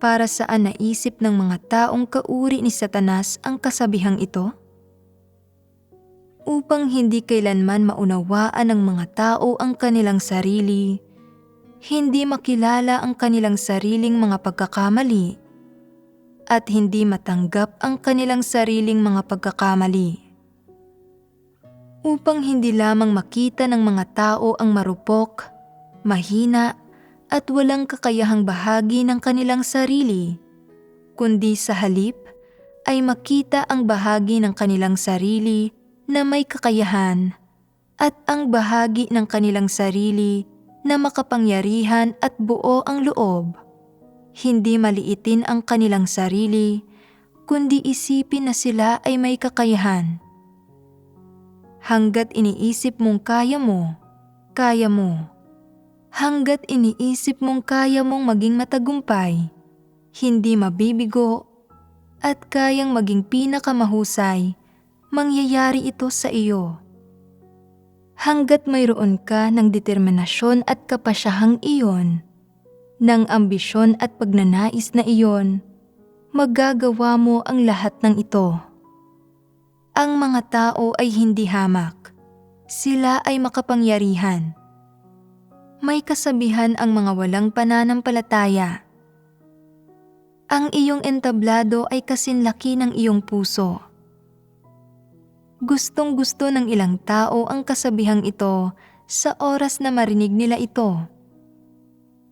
para saan naisip ng mga taong kauri ni Satanas ang kasabihang ito? Upang hindi kailanman maunawaan ng mga tao ang kanilang sarili, hindi makilala ang kanilang sariling mga pagkakamali, at hindi matanggap ang kanilang sariling mga pagkakamali. Upang hindi lamang makita ng mga tao ang marupok, mahina, at walang kakayahang bahagi ng kanilang sarili, kundi sa halip ay makita ang bahagi ng kanilang sarili na may kakayahan at ang bahagi ng kanilang sarili na makapangyarihan at buo ang loob. Hindi maliitin ang kanilang sarili, kundi isipin na sila ay may kakayahan. Hanggat iniisip mong kaya mo, kaya mo. Hanggat iniisip mong kaya mong maging matagumpay, hindi mabibigo, at kayang maging pinakamahusay, mangyayari ito sa iyo. Hanggat mayroon ka ng determinasyon at kapasyahang iyon, ng ambisyon at pagnanais na iyon, magagawa mo ang lahat ng ito. Ang mga tao ay hindi hamak. Sila ay makapangyarihan. May kasabihan ang mga walang pananampalataya. Ang iyong entablado ay kasinlaki ng iyong puso. Gustong-gusto ng ilang tao ang kasabihang ito sa oras na marinig nila ito.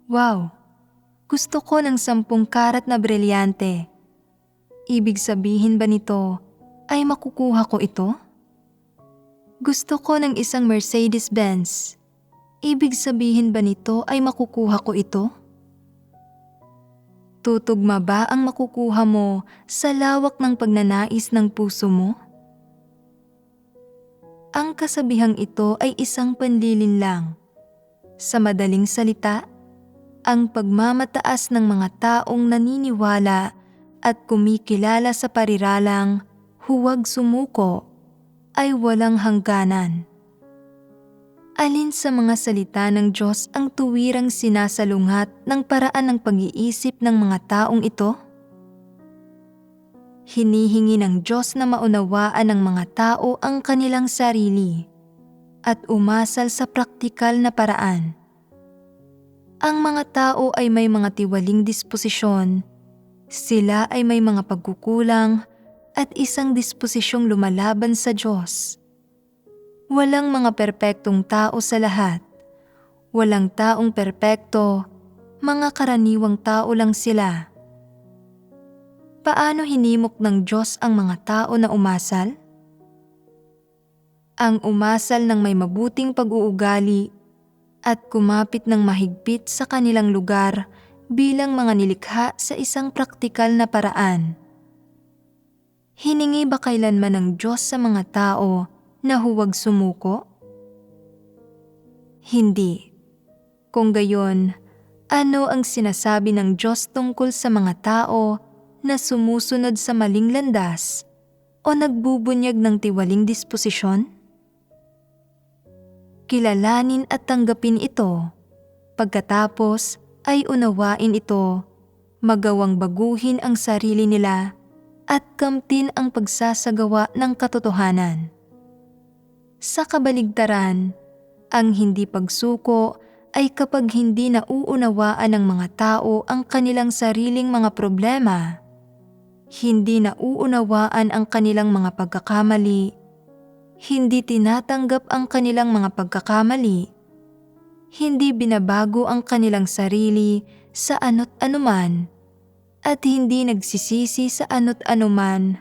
Wow! Gusto ko ng 10 karat na brilyante. Ibig sabihin ba nito ay makukuha ko ito? Gusto ko ng isang Mercedes-Benz. Ibig sabihin ba nito ay makukuha ko ito? Tutugma ba ang makukuha mo sa lawak ng pagnanais ng puso mo? Ang kasabihang ito ay isang panlilinlang. Sa madaling salita, ang pagmamataas ng mga taong naniniwala at kumikilala sa pariralang huwag sumuko ay walang hangganan. Alin sa mga salita ng Diyos ang tuwirang sinasalungat ng paraan ng pag-iisip ng mga taong ito? Hinihingi ng Diyos na maunawaan ng mga tao ang kanilang sarili at umasal sa praktikal na paraan. Ang mga tao ay may mga tiwaling disposisyon, sila ay may mga pagkukulang at isang disposisyong lumalaban sa Diyos. Walang mga perpektong tao sa lahat. Walang taong perpekto, mga karaniwang tao lang sila. Paano hinimok ng Diyos ang mga tao na umasal? Ang umasal ng may mabuting pag-uugali at kumapit ng mahigpit sa kanilang lugar bilang mga nilikha sa isang praktikal na paraan. Hiningi ba kailanman ng Diyos sa mga tao na huwag sumuko? Hindi. Kung gayon, ano ang sinasabi ng Diyos tungkol sa mga tao na sumusunod sa maling landas o nagbubunyag ng tiwaling disposisyon? Kilalanin at tanggapin ito. Pagkatapos ay unawain ito, magawang baguhin ang sarili nila at kamtin ang pagsasagawa ng katotohanan. Sa kabaligtaran, ang hindi pagsuko ay kapag hindi nauunawaan ng mga tao ang kanilang sariling mga problema, hindi nauunawaan ang kanilang mga pagkakamali, hindi tinatanggap ang kanilang mga pagkakamali, hindi binabago ang kanilang sarili sa ano't anuman, at hindi nagsisisi sa ano't anuman,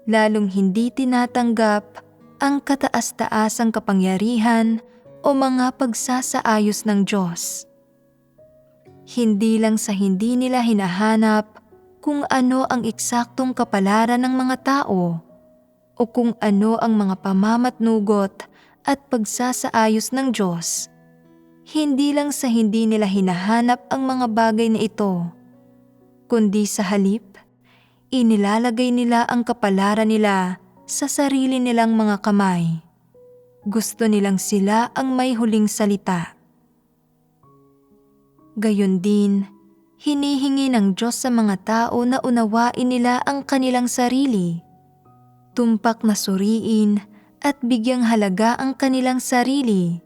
lalong hindi tinatanggap ang kataas-taasang kapangyarihan o mga pagsasaayos ng Diyos. Hindi lang sa hindi nila hinahanap kung ano ang eksaktong kapalaran ng mga tao o kung ano ang mga pamamatnugot at pagsasaayos ng Diyos. Hindi lang sa hindi nila hinahanap ang mga bagay na ito, kundi sa halip, inilalagay nila ang kapalaran nila sa sarili nilang mga kamay. Gusto nilang sila ang may huling salita. Gayon din, hinihingi ng Diyos sa mga tao na unawain nila ang kanilang sarili, tumpak na suriin at bigyang halaga ang kanilang sarili,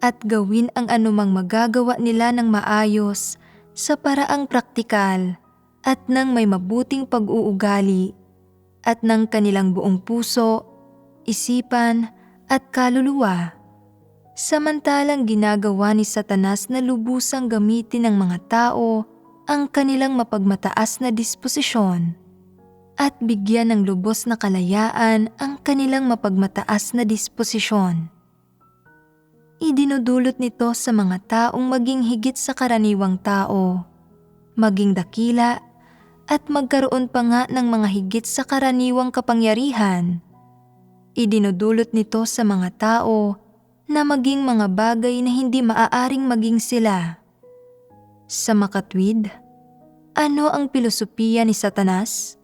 at gawin ang anumang magagawa nila ng maayos sa paraang praktikal at ng may mabuting pag-uugali at ng kanilang buong puso, isipan at kaluluwa. Samantalang ginagawa ni Satanas na lubusang gamitin ng mga tao ang kanilang mapagmataas na disposisyon at bigyan ng lubos na kalayaan ang kanilang mapagmataas na disposisyon. Idinudulot nito sa mga taong maging higit sa karaniwang tao, maging dakila at magkaroon pa nga ng mga higit sa karaniwang kapangyarihan. Idinudulot nito sa mga tao na maging mga bagay na hindi maaaring maging sila. Sa makatwid, ano ang pilosopiya ni Satanas?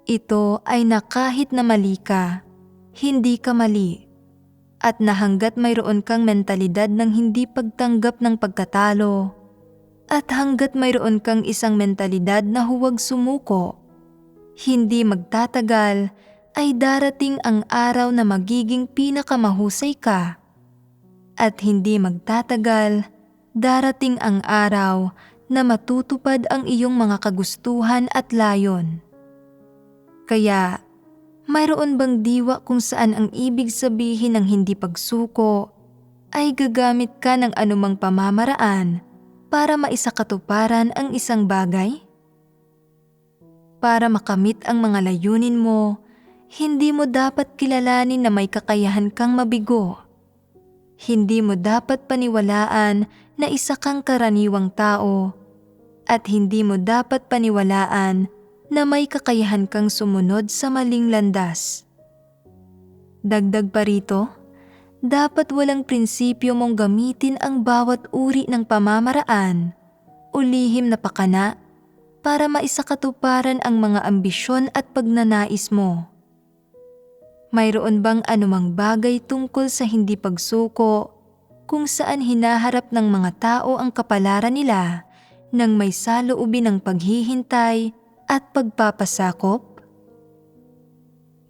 Ito ay na kahit na mali ka, hindi ka mali, at na hanggat mayroon kang mentalidad ng hindi pagtanggap ng pagkatalo, at hanggat mayroon kang isang mentalidad na huwag sumuko, hindi magtatagal ay darating ang araw na magiging pinakamahusay ka. At hindi magtatagal, darating ang araw na matutupad ang iyong mga kagustuhan at layon. Kaya, mayroon bang diwa kung saan ang ibig sabihin ng hindi pagsuko ay gagamit ka ng anumang pamamaraan para maisakatuparan ang isang bagay? Para makamit ang mga layunin mo, hindi mo dapat kilalanin na may kakayahan kang mabigo. Hindi mo dapat paniwalaan na isa kang karaniwang tao, at hindi mo dapat paniwalaan na may kakayahan kang sumunod sa maling landas. Dagdag pa rito, dapat walang prinsipyo mong gamitin ang bawat uri ng pamamaraan o lihim na pakana para maisakatuparan ang mga ambisyon at pagnanais mo. Mayroon bang anumang bagay tungkol sa hindi pagsuko kung saan hinaharap ng mga tao ang kapalaran nila nang may saloobin ng paghihintay at pagpapasakop?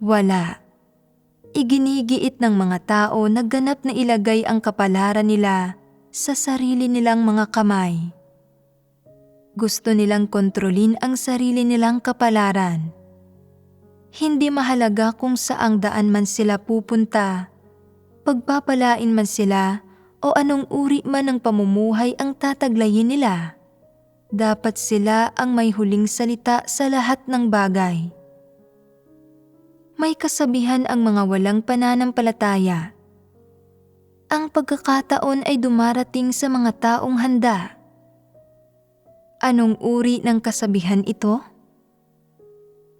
Wala. Iginigiit ng mga tao na ganap na ilagay ang kapalaran nila sa sarili nilang mga kamay. Gusto nilang kontrolin ang sarili nilang kapalaran. Hindi mahalaga kung saang daan man sila pupunta, pagpapalain man sila o anong uri man ng pamumuhay ang tataglayin nila. Dapat sila ang may huling salita sa lahat ng bagay. May kasabihan ang mga walang pananampalataya. Ang pagkakataon ay dumarating sa mga taong handa. Anong uri ng kasabihan ito?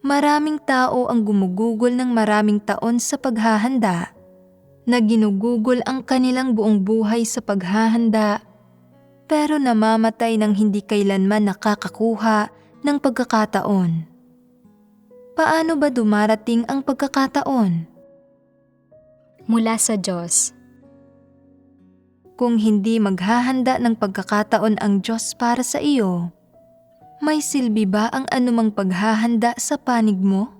Maraming tao ang gumugugol ng maraming taon sa paghahanda, na ginugugol ang kanilang buong buhay sa paghahanda, pero namamatay ng hindi kailanman nakakakuha ng pagkakataon. Paano ba dumarating ang pagkakataon? Mula sa Diyos. Kung hindi maghahanda ng pagkakataon ang Diyos para sa iyo, may silbi ba ang anumang paghahanda sa panig mo?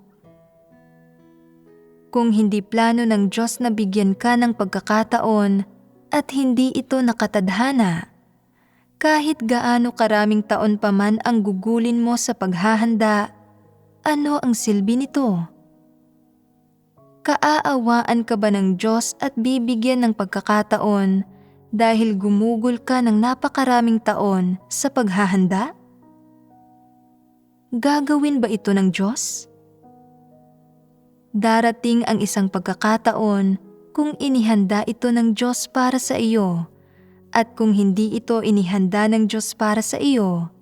Kung hindi plano ng Diyos na bigyan ka ng pagkakataon at hindi ito nakatadhana, kahit gaano karaming taon pa man ang gugulin mo sa paghahanda, ano ang silbi nito? Kaaawaan ka ba ng Diyos at bibigyan ng pagkakataon dahil gumugol ka ng napakaraming taon sa paghahanda? Gagawin ba ito ng Diyos? Darating ang isang pagkakataon kung inihanda ito ng Diyos para sa iyo, at kung hindi ito inihanda ng Diyos para sa iyo,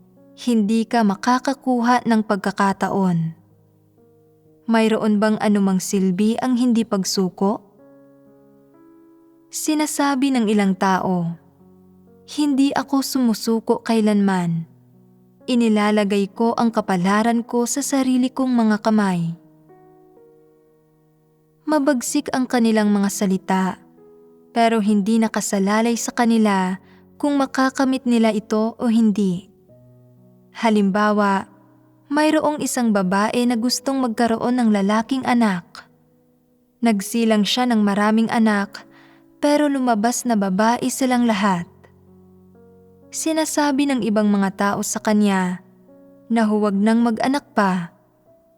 hindi ka makakakuha ng pagkakataon. Mayroon bang anumang silbi ang hindi pagsuko? Sinasabi ng ilang tao, "Hindi ako sumusuko kailanman. Inilalagay ko ang kapalaran ko sa sarili kong mga kamay." Mabagsik ang kanilang mga salita, pero hindi nakasalalay sa kanila kung makakamit nila ito o hindi. Halimbawa, mayroong isang babae na gustong magkaroon ng lalaking anak. Nagsilang siya ng maraming anak, pero lumabas na babae silang lahat. Sinasabi ng ibang mga tao sa kanya na huwag nang mag-anak pa,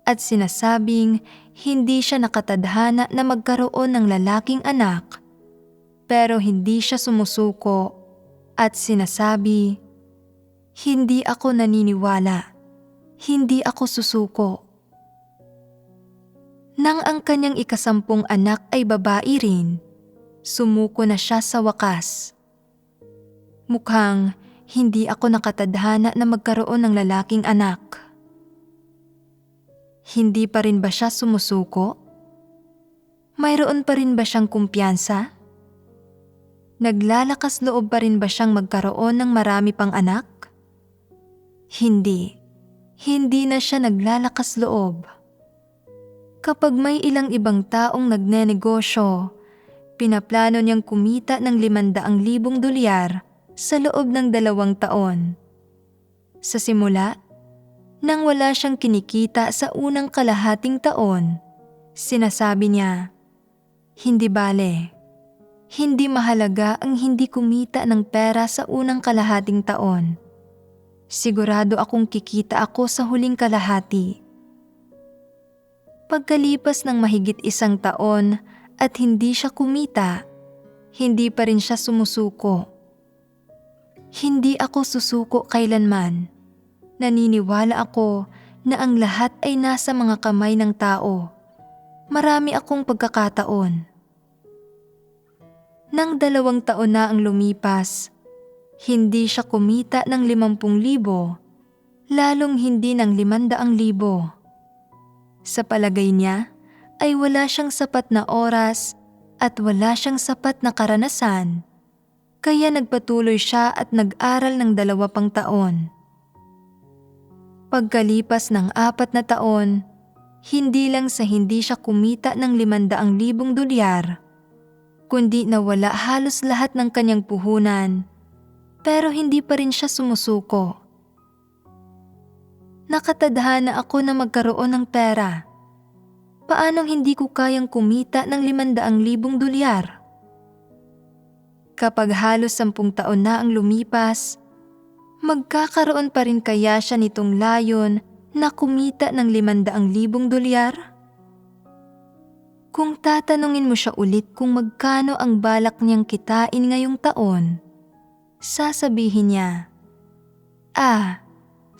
at sinasabing hindi siya nakatadhana na magkaroon ng lalaking anak, pero hindi siya sumusuko at sinasabi, "Hindi ako naniniwala, hindi ako susuko." Nang ang kanyang ikasampung anak ay babae rin, sumuko na siya sa wakas. Mukhang hindi ako nakatadhana na magkaroon ng lalaking anak. Hindi pa rin ba siya sumusuko? Mayroon pa rin ba siyang kumpiyansa? Naglalakas loob pa rin ba siyang magkaroon ng marami pang anak? Hindi. Hindi na siya naglalakas loob. Kapag may ilang ibang taong nagnenegosyo, pinaplano niyang kumita ng 500,000 dolyar sa loob ng 2 taon. Sa simula, nang wala siyang kinikita sa unang kalahating taon, sinasabi niya, "Hindi bale. Hindi mahalaga ang hindi kumita ng pera sa unang kalahating taon. Sigurado akong kikita ako sa huling kalahati." Pagkalipas ng mahigit 1 taon at hindi siya kumita, hindi pa rin siya sumusuko. "Hindi ako susuko kailanman. Naniniwala ako na ang lahat ay nasa mga kamay ng tao. Marami akong pagkakataon." Nang 2 taon na ang lumipas, hindi siya kumita ng 50,000, lalong hindi ng 500,000. Sa palagay niya, ay wala siyang sapat na oras at wala siyang sapat na karanasan. Kaya nagpatuloy siya at nag-aral ng 2 pang taon. Pagkalipas ng 4 na taon, hindi lang sa hindi siya kumita ng 500,000 dolyar, kundi nawala halos lahat ng kanyang puhunan, pero hindi pa rin siya sumusuko. Nakatadhana ako na magkaroon ng pera. Paanong hindi ko kayang kumita ng 500,000 dolyar? Kapag halos 10 taon na ang lumipas, magkakaroon pa rin kaya siya nitong layon na kumita ng 500,000 dolyar? Kung tatanungin mo siya ulit kung magkano ang balak niyang kitain ngayong taon, sasabihin niya,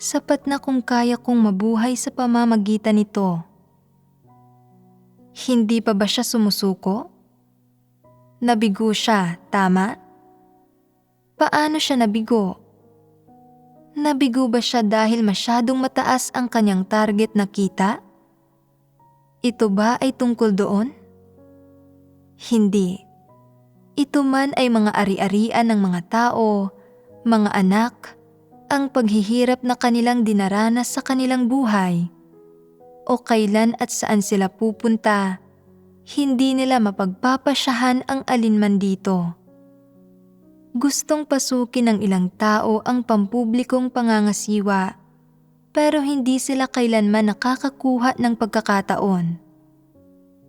sapat na kung kaya kong mabuhay sa pamamagitan nito. Hindi pa ba siya sumusuko? Nabigo siya, tama? Paano siya nabigo? Nabigo ba siya dahil masyadong mataas ang kanyang target na kita? Ito ba ay tungkol doon? Hindi. Ito man ay mga ari-arian ng mga tao, mga anak, ang paghihirap na kanilang dinaranas sa kanilang buhay, o kailan at saan sila pupunta, hindi nila mapagpapasyahan ang alinman dito. Gustong pasukin ng ilang tao ang pampublikong pangangasiwa, pero hindi sila kailanman nakakakuha ng pagkakataon.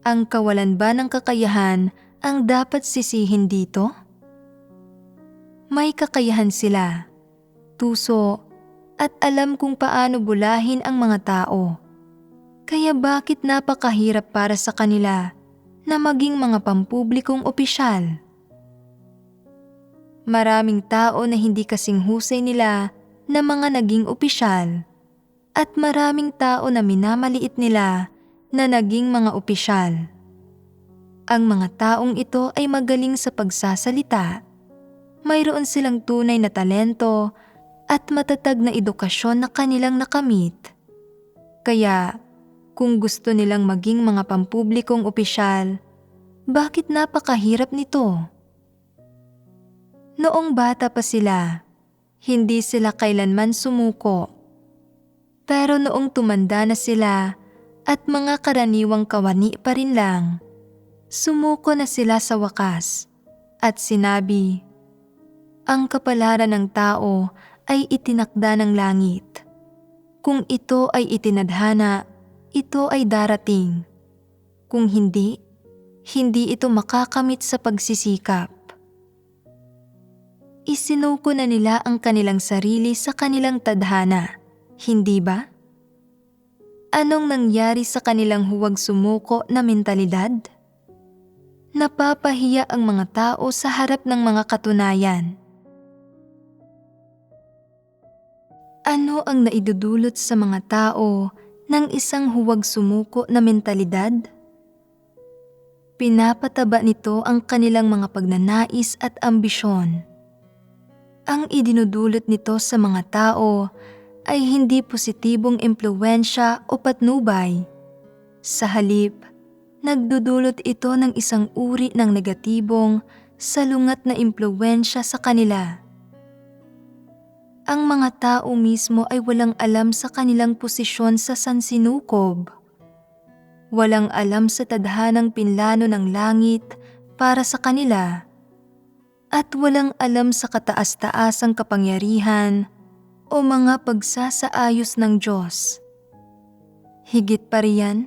Ang kawalan ba ng kakayahan ang dapat sisihin dito? May kakayahan sila, tuso, at alam kung paano bulahin ang mga tao. Kaya bakit napakahirap para sa kanila na maging mga pampublikong opisyal? Maraming tao na hindi kasing husay nila na mga naging opisyal, at maraming tao na minamaliit nila na naging mga opisyal. Ang mga taong ito ay magaling sa pagsasalita, mayroon silang tunay na talento at matatag na edukasyon na kanilang nakamit. Kaya, kung gusto nilang maging mga pampublikong opisyal, bakit napakahirap nito? Noong bata pa sila, hindi sila kailanman sumuko. Pero noong tumanda na sila at mga karaniwang kawani pa rin lang, sumuko na sila sa wakas at sinabi, ang kapalaran ng tao ay itinakda ng langit. Kung ito ay itinadhana, ito ay darating. Kung hindi, hindi ito makakamit sa pagsisikap. Isinuko na nila ang kanilang sarili sa kanilang tadhana, hindi ba? Anong nangyari sa kanilang huwag sumuko na mentalidad? Napapahiya ang mga tao sa harap ng mga katunayan. Ano ang naidudulot sa mga tao ng isang huwag sumuko na mentalidad? Pinapataba nito ang kanilang mga pagnanais at ambisyon. Ang idinudulot nito sa mga tao ay hindi positibong impluwensya o patnubay. Sa halip, nagdudulot ito ng isang uri ng negatibong, salungat na impluwensya sa kanila. Ang mga tao mismo ay walang alam sa kanilang posisyon sa sansinukob. Walang alam sa tadhanang pinlano ng langit para sa kanila. At walang alam sa kataas-taasang kapangyarihan o mga pagsasaayos ng Diyos. Higit pa riyan,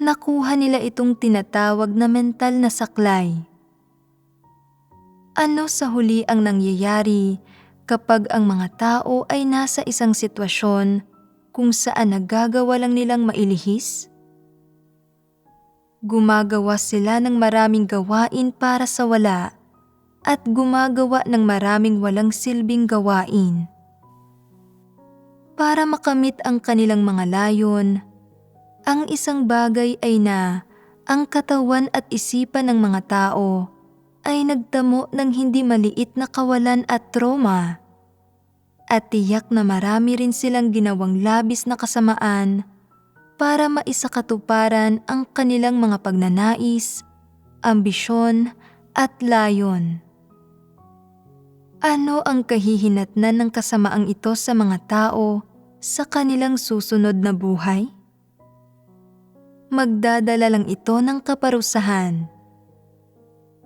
nakuha nila itong tinatawag na mental na saklay. Ano sa huli ang nangyayari kapag ang mga tao ay nasa isang sitwasyon kung saan nagagawa lang nilang mailihis? Gumagawa sila ng maraming gawain para sa wala at gumagawa ng maraming walang silbing gawain. Para makamit ang kanilang mga layon, ang isang bagay ay na ang katawan at isipan ng mga tao ay nagtamo ng hindi maliit na kawalan at trauma. At tiyak na marami rin silang ginawang labis na kasamaan para maisakatuparan ang kanilang mga pagnanais, ambisyon at layon. Ano ang kahihinatnan ng kasamaang ito sa mga tao sa kanilang susunod na buhay? Magdadala lang ito ng kaparusahan.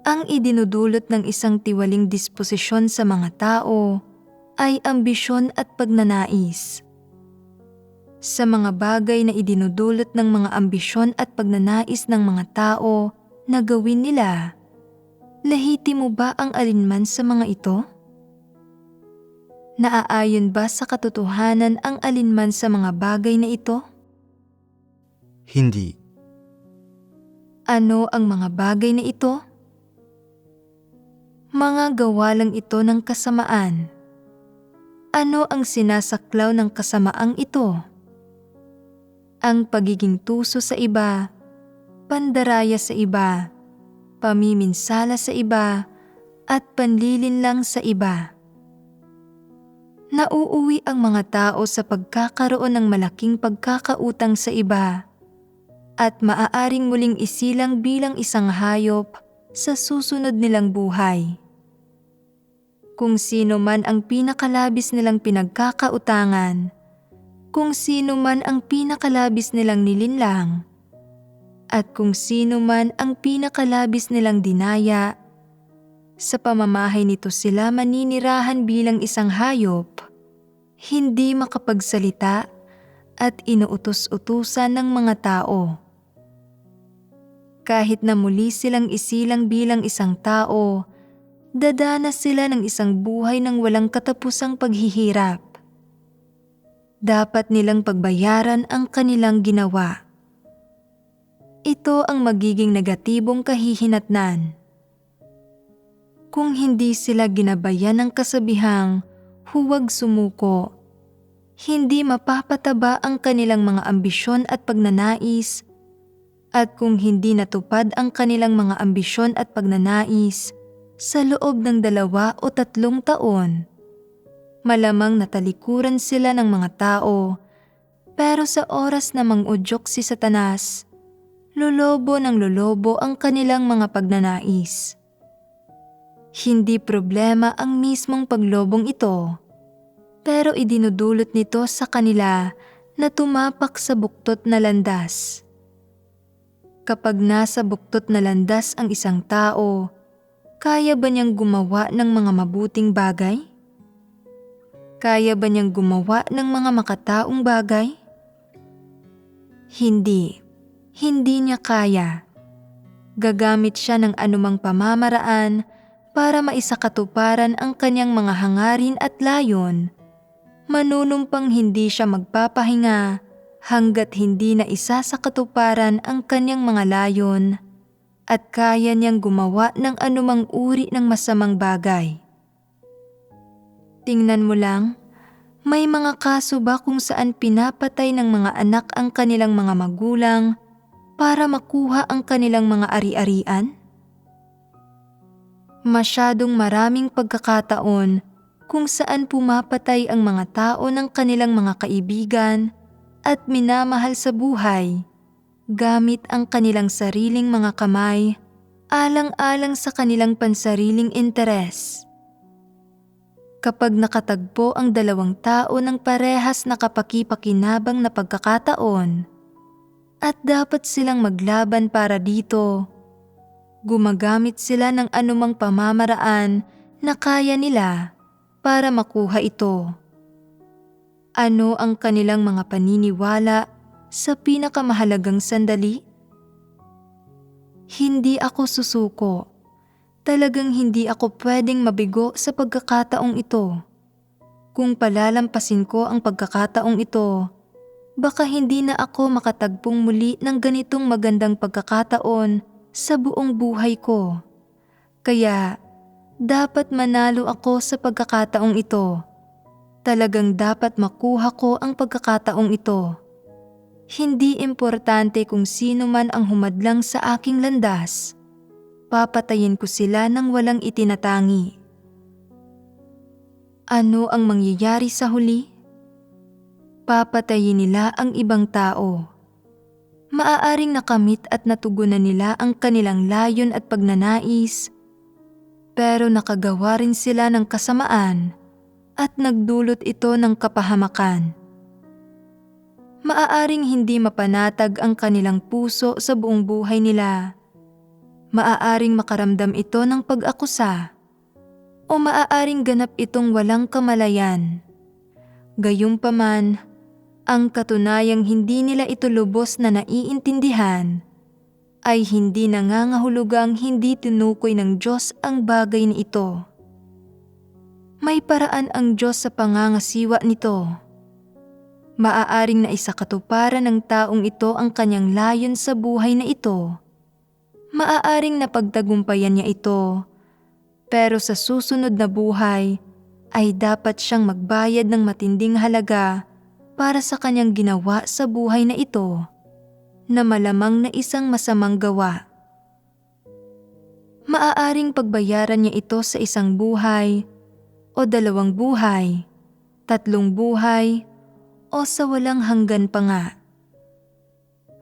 Ang idinudulot ng isang tiwaling disposisyon sa mga tao ay ambisyon at pagnanais. Sa mga bagay na idinudulot ng mga ambisyon at pagnanais ng mga tao na gawin nila, lehitimo ba ang alinman sa mga ito? Naaayon ba sa katotohanan ang alinman sa mga bagay na ito? Hindi. Ano ang mga bagay na ito? Mga gawa lang ito ng kasamaan. Ano ang sinasaklaw ng kasamaang ito? Ang pagiging tuso sa iba, pandaraya sa iba, pamiminsala sa iba, at panlilinlang sa iba. Nauuwi ang mga tao sa pagkakaroon ng malaking pagkakautang sa iba at maaaring muling isilang bilang isang hayop sa susunod nilang buhay. Kung sino man ang pinakalabis nilang pinagkakautangan, kung sino man ang pinakalabis nilang nilinlang, at kung sino man ang pinakalabis nilang dinaya, sa pamamahay nito sila maninirahan bilang isang hayop, hindi makapagsalita at inuutos-utusan ng mga tao. Kahit na muli silang isilang bilang isang tao, dadanas sila ng isang buhay ng walang katapusang paghihirap. Dapat nilang pagbayaran ang kanilang ginawa. Ito ang magiging negatibong kahihinatnan. Kung hindi sila ginabayan ng kasabihang huwag sumuko, hindi mapapataba ang kanilang mga ambisyon at pagnanais, at kung hindi natupad ang kanilang mga ambisyon at pagnanais sa loob ng 2 o 3 taon, malamang natalikuran sila ng mga tao, pero sa oras na mang-udyok si Satanas, lolobo ng lolobo ang kanilang mga pagnanais. Hindi problema ang mismong paglobong ito, pero idinudulot nito sa kanila na tumapak sa buktot na landas. Kapag nasa buktot na landas ang isang tao, kaya ba niyang gumawa ng mga mabuting bagay? Kaya ba niyang gumawa ng mga makataong bagay? Hindi. Hindi niya kaya. Gagamit siya ng anumang pamamaraan para maisakatuparan ang kanyang mga hangarin at layon, manunumpang hindi siya magpapahinga hanggat hindi na isa sa katuparan ang kanyang mga layon at kaya niyang gumawa ng anumang uri ng masamang bagay. Tingnan mo lang, may mga kaso ba kung saan pinapatay ng mga anak ang kanilang mga magulang para makuha ang kanilang mga ari-arian? Masyadong maraming pagkakataon kung saan pumapatay ang mga tao ng kanilang mga kaibigan at minamahal sa buhay, gamit ang kanilang sariling mga kamay, alang-alang sa kanilang pansariling interes. Kapag nakatagpo ang 2 tao ng parehas na kapaki-pakinabang na pagkakataon, at dapat silang maglaban para dito, gumagamit sila ng anumang pamamaraan na kaya nila para makuha ito. Ano ang kanilang mga paniniwala sa pinakamahalagang sandali? Hindi ako susuko. Talagang hindi ako pwedeng mabigo sa pagkakataong ito. Kung palalampasin ko ang pagkakataong ito, baka hindi na ako makatagpong muli ng ganitong magandang pagkakataon sa buong buhay ko. Kaya, dapat manalo ako sa pagkakataong ito. Talagang dapat makuha ko ang pagkakataong ito. Hindi importante kung sino man ang humadlang sa aking landas. Papatayin ko sila ng walang itinatangi. Ano ang mangyayari sa huli? Papatayin nila ang ibang tao. Maaaring nakamit at natugunan nila ang kanilang layon at pagnanais, pero nakagawa rin sila ng kasamaan at nagdulot ito ng kapahamakan. Maaaring hindi mapanatag ang kanilang puso sa buong buhay nila. Maaaring makaramdam ito ng pag-akusa o maaaring ganap itong walang kamalayan. Gayunpaman, ang katunayang hindi nila ito lubos na naiintindihan ay hindi nangangahulugang hindi tinukoy ng Diyos ang bagay na ito. May paraan ang Diyos sa pangangasiwa nito. Maaaring naisakatuparan ng taong ito ang kanyang layon sa buhay na ito. Maaaring napagtagumpayan niya ito, pero sa susunod na buhay ay dapat siyang magbayad ng matinding halaga para sa kanyang ginawa sa buhay na ito, na malamang na isang masamang gawa. Maaaring pagbayaran niya ito sa isang buhay, o 2 buhay, 3 buhay, o sa walang hanggan pa nga.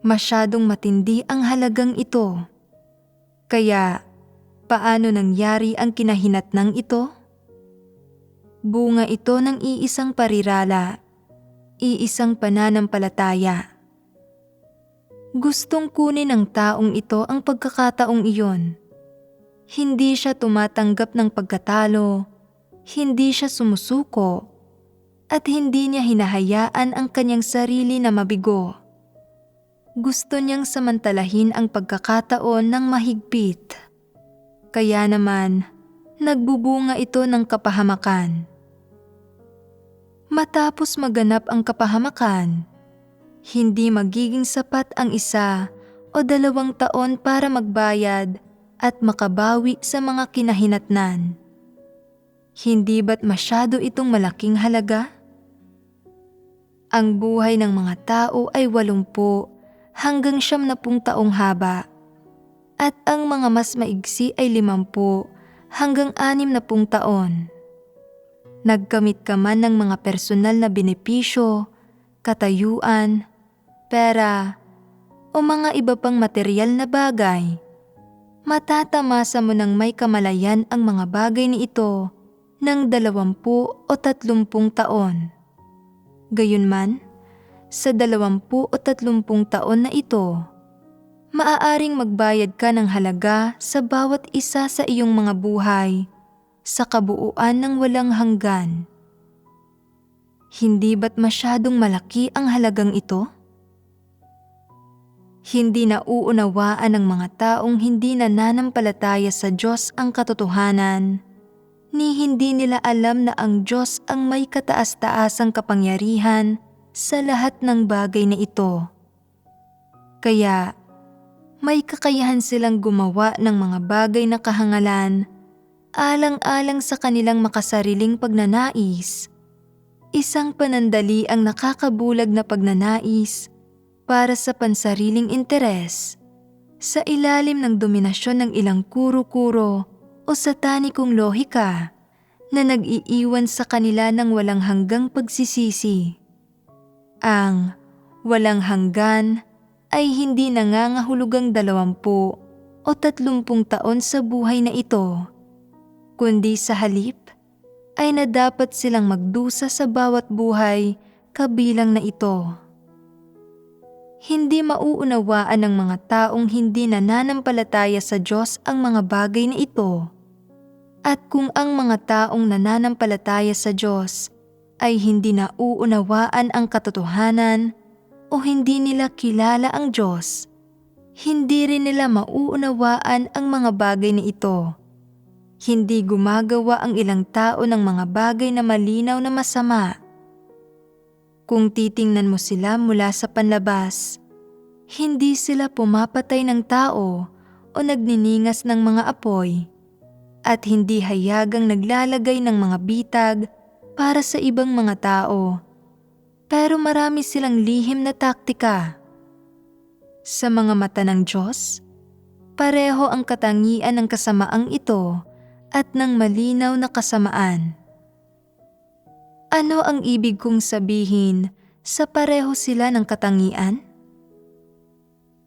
Masyadong matindi ang halagang ito. Kaya, paano nangyari ang kinahinatnang ito? Bunga ito ng iisang parirala, iisang pananampalataya. Gustong kunin ng taong ito ang pagkakataong iyon. Hindi siya tumatanggap ng pagkatalo, hindi siya sumusuko, at hindi niya hinahayaan ang kanyang sarili na mabigo. Gusto niyang samantalahin ang pagkakataon ng mahigpit. Kaya naman, nagbubunga ito ng kapahamakan. Matapos maganap ang kapahamakan, hindi magiging sapat ang 1 o 2 taon para magbayad at makabawi sa mga kinahinatnan. Hindi ba't masyado itong malaking halaga? Ang buhay ng mga tao ay 80 hanggang 90 taong haba, at ang mga mas maigsi ay 50 hanggang 60 taon. Nagkamit ka man ng mga personal na benepisyo, katayuan, pera, o mga iba pang materyal na bagay, matatamasa mo ng may kamalayan ang mga bagay ni ito ng 20 o 30 taon. Gayunman, sa 20 o 30 taon na ito, maaaring magbayad ka ng halaga sa bawat isa sa iyong mga buhay sa kabuuan ng walang hanggan. Hindi ba't masyadong malaki ang halagang ito? Hindi nauunawaan ng mga taong hindi nananampalataya sa Diyos ang katotohanan, ni hindi nila alam na ang Diyos ang may kataas-taasang kapangyarihan sa lahat ng bagay na ito. Kaya, may kakayahan silang gumawa ng mga bagay na kahangalan alang-alang sa kanilang makasariling pagnanais. Isang panandali ang nakakabulag na pagnanais para sa pansariling interes, sa ilalim ng dominasyon ng ilang kuro-kuro o satanikong lohika na nag-iiwan sa kanila ng walang hanggang pagsisisi. Ang walang hanggan ay hindi nangangahulugang 20 o 30 taon sa buhay na ito, kundi sa halip ay na dapat silang magdusa sa bawat buhay kabilang na ito. Hindi mauunawaan ng mga taong hindi nananampalataya sa Diyos ang mga bagay na ito. At kung ang mga taong nananampalataya sa Diyos ay hindi nauunawaan ang katotohanan o hindi nila kilala ang Diyos, hindi rin nila mauunawaan ang mga bagay na ito. Hindi gumagawa ang ilang tao ng mga bagay na malinaw na masama. Kung titingnan mo sila mula sa panlabas, hindi sila pumapatay ng tao o nagniningas ng mga apoy, at hindi hayagang naglalagay ng mga bitag para sa ibang mga tao. Pero marami silang lihim na taktika. Sa mga mata ng Diyos, pareho ang katangian ng kasamaang ito at ng malinaw na kasamaan. Ano ang ibig kong sabihin sa pareho sila ng katangian?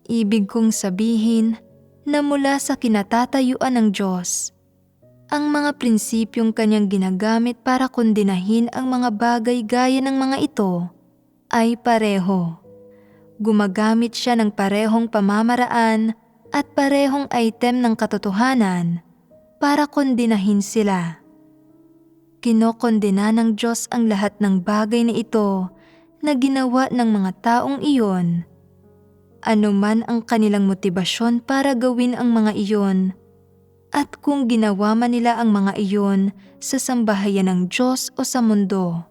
Ibig kong sabihin na mula sa kinatatayuan ng Diyos, ang mga prinsipyong kanyang ginagamit para kondinahin ang mga bagay gaya ng mga ito ay pareho. Gumagamit siya ng parehong pamamaraan at parehong item ng katotohanan para kondinahin sila. Kinokondena ng Diyos ang lahat ng bagay na ito na ginawa ng mga taong iyon. Ano man ang kanilang motibasyon para gawin ang mga iyon, at kung ginawa man nila ang mga iyon sa sambahayan ng Diyos o sa mundo.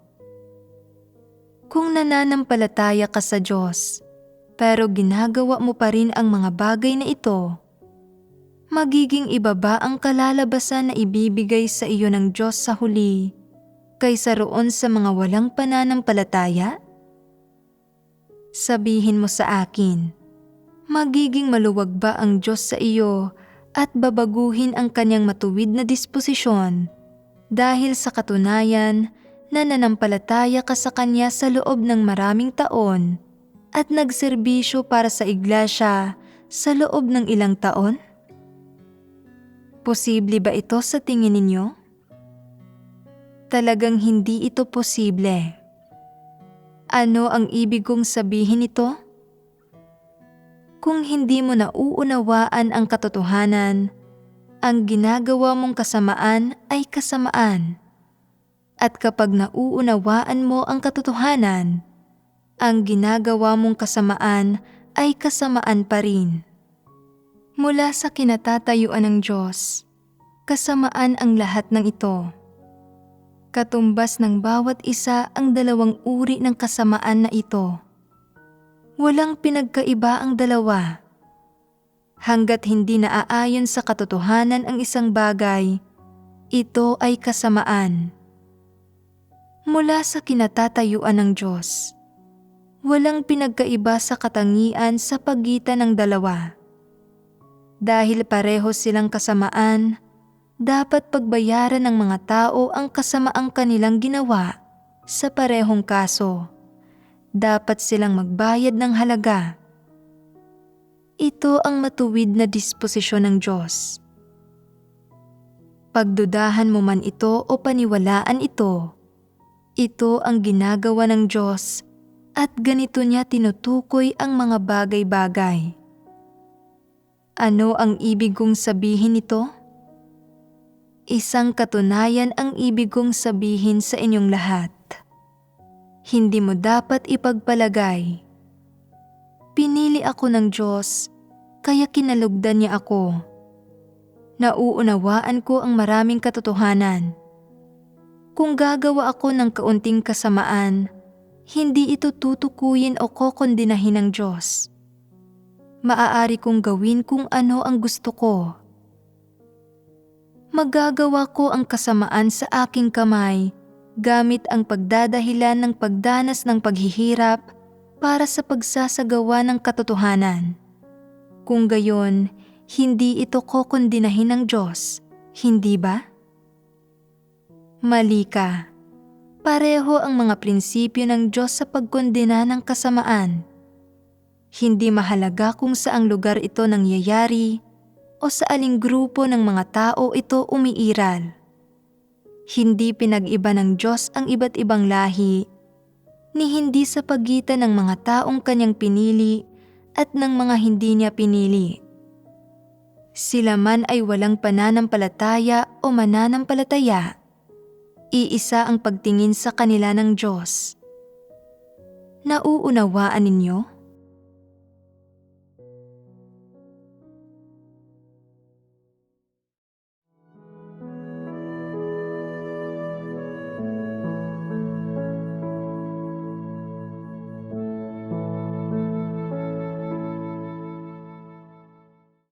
Kung nananampalataya ka sa Diyos, pero ginagawa mo pa rin ang mga bagay na ito, magiging iba ba ang kalalabasan na ibibigay sa iyo ng Diyos sa huli kaysa roon sa mga walang pananampalataya? Sabihin mo sa akin, magiging maluwag ba ang Diyos sa iyo at babaguhin ang kanyang matuwid na disposisyon dahil sa katunayan na nanampalataya ka sa kanya sa loob ng maraming taon at nagserbisyo para sa iglesia sa loob ng ilang taon? Posible ba ito sa tingin ninyo? Talagang hindi ito posible. Ano ang ibig kong sabihin nito? Kung hindi mo nauunawaan ang katotohanan, ang ginagawa mong kasamaan ay kasamaan. At kapag nauunawaan mo ang katotohanan, ang ginagawa mong kasamaan ay kasamaan pa rin. Mula sa kinatatayuan ng Diyos, kasamaan ang lahat ng ito. Katumbas ng bawat isa ang dalawang uri ng kasamaan na ito. Walang pinagkaiba ang dalawa. Hanggat hindi naaayon sa katotohanan ang isang bagay, ito ay kasamaan. Mula sa kinatatayuan ng Diyos, walang pinagkaiba sa katangian sa pagitan ng dalawa. Dahil pareho silang kasamaan, dapat pagbayaran ng mga tao ang kasamaang kanilang ginawa sa parehong kaso. Dapat silang magbayad ng halaga. Ito ang matuwid na disposisyon ng Diyos. Pagdudahan mo man ito o paniwalaan ito, ito ang ginagawa ng Diyos at ganito niya tinutukoy ang mga bagay-bagay. Ano ang ibig kong sabihin nito? Isang katunayan ang ibig kong sabihin sa inyong lahat. Hindi mo dapat ipagpalagay. Pinili ako ng Diyos, kaya kinalugdan niya ako. Nauunawaan ko ang maraming katotohanan. Kung gagawa ako ng kaunting kasamaan, hindi ito tutukuyin o kokondinahin ng Diyos. Maaari kong gawin kung ano ang gusto ko. Magagawa ko ang kasamaan sa aking kamay gamit ang pagdadahilan ng pagdanas ng paghihirap para sa pagsasagawa ng katotohanan. Kung gayon, hindi ito kokondinahin ng Diyos, hindi ba? Mali ka. Pareho ang mga prinsipyo ng Diyos sa pagkondena ng kasamaan. Hindi mahalaga kung saang lugar ito nangyayari o sa aling grupo ng mga tao ito umiiral. Hindi pinag-iba ng Diyos ang iba't ibang lahi, ni hindi sa pagitan ng mga taong kanyang pinili at ng mga hindi niya pinili. Sila man ay walang pananampalataya o mananampalataya, iisa ang pagtingin sa kanila ng Diyos. Nauunawaan ninyo?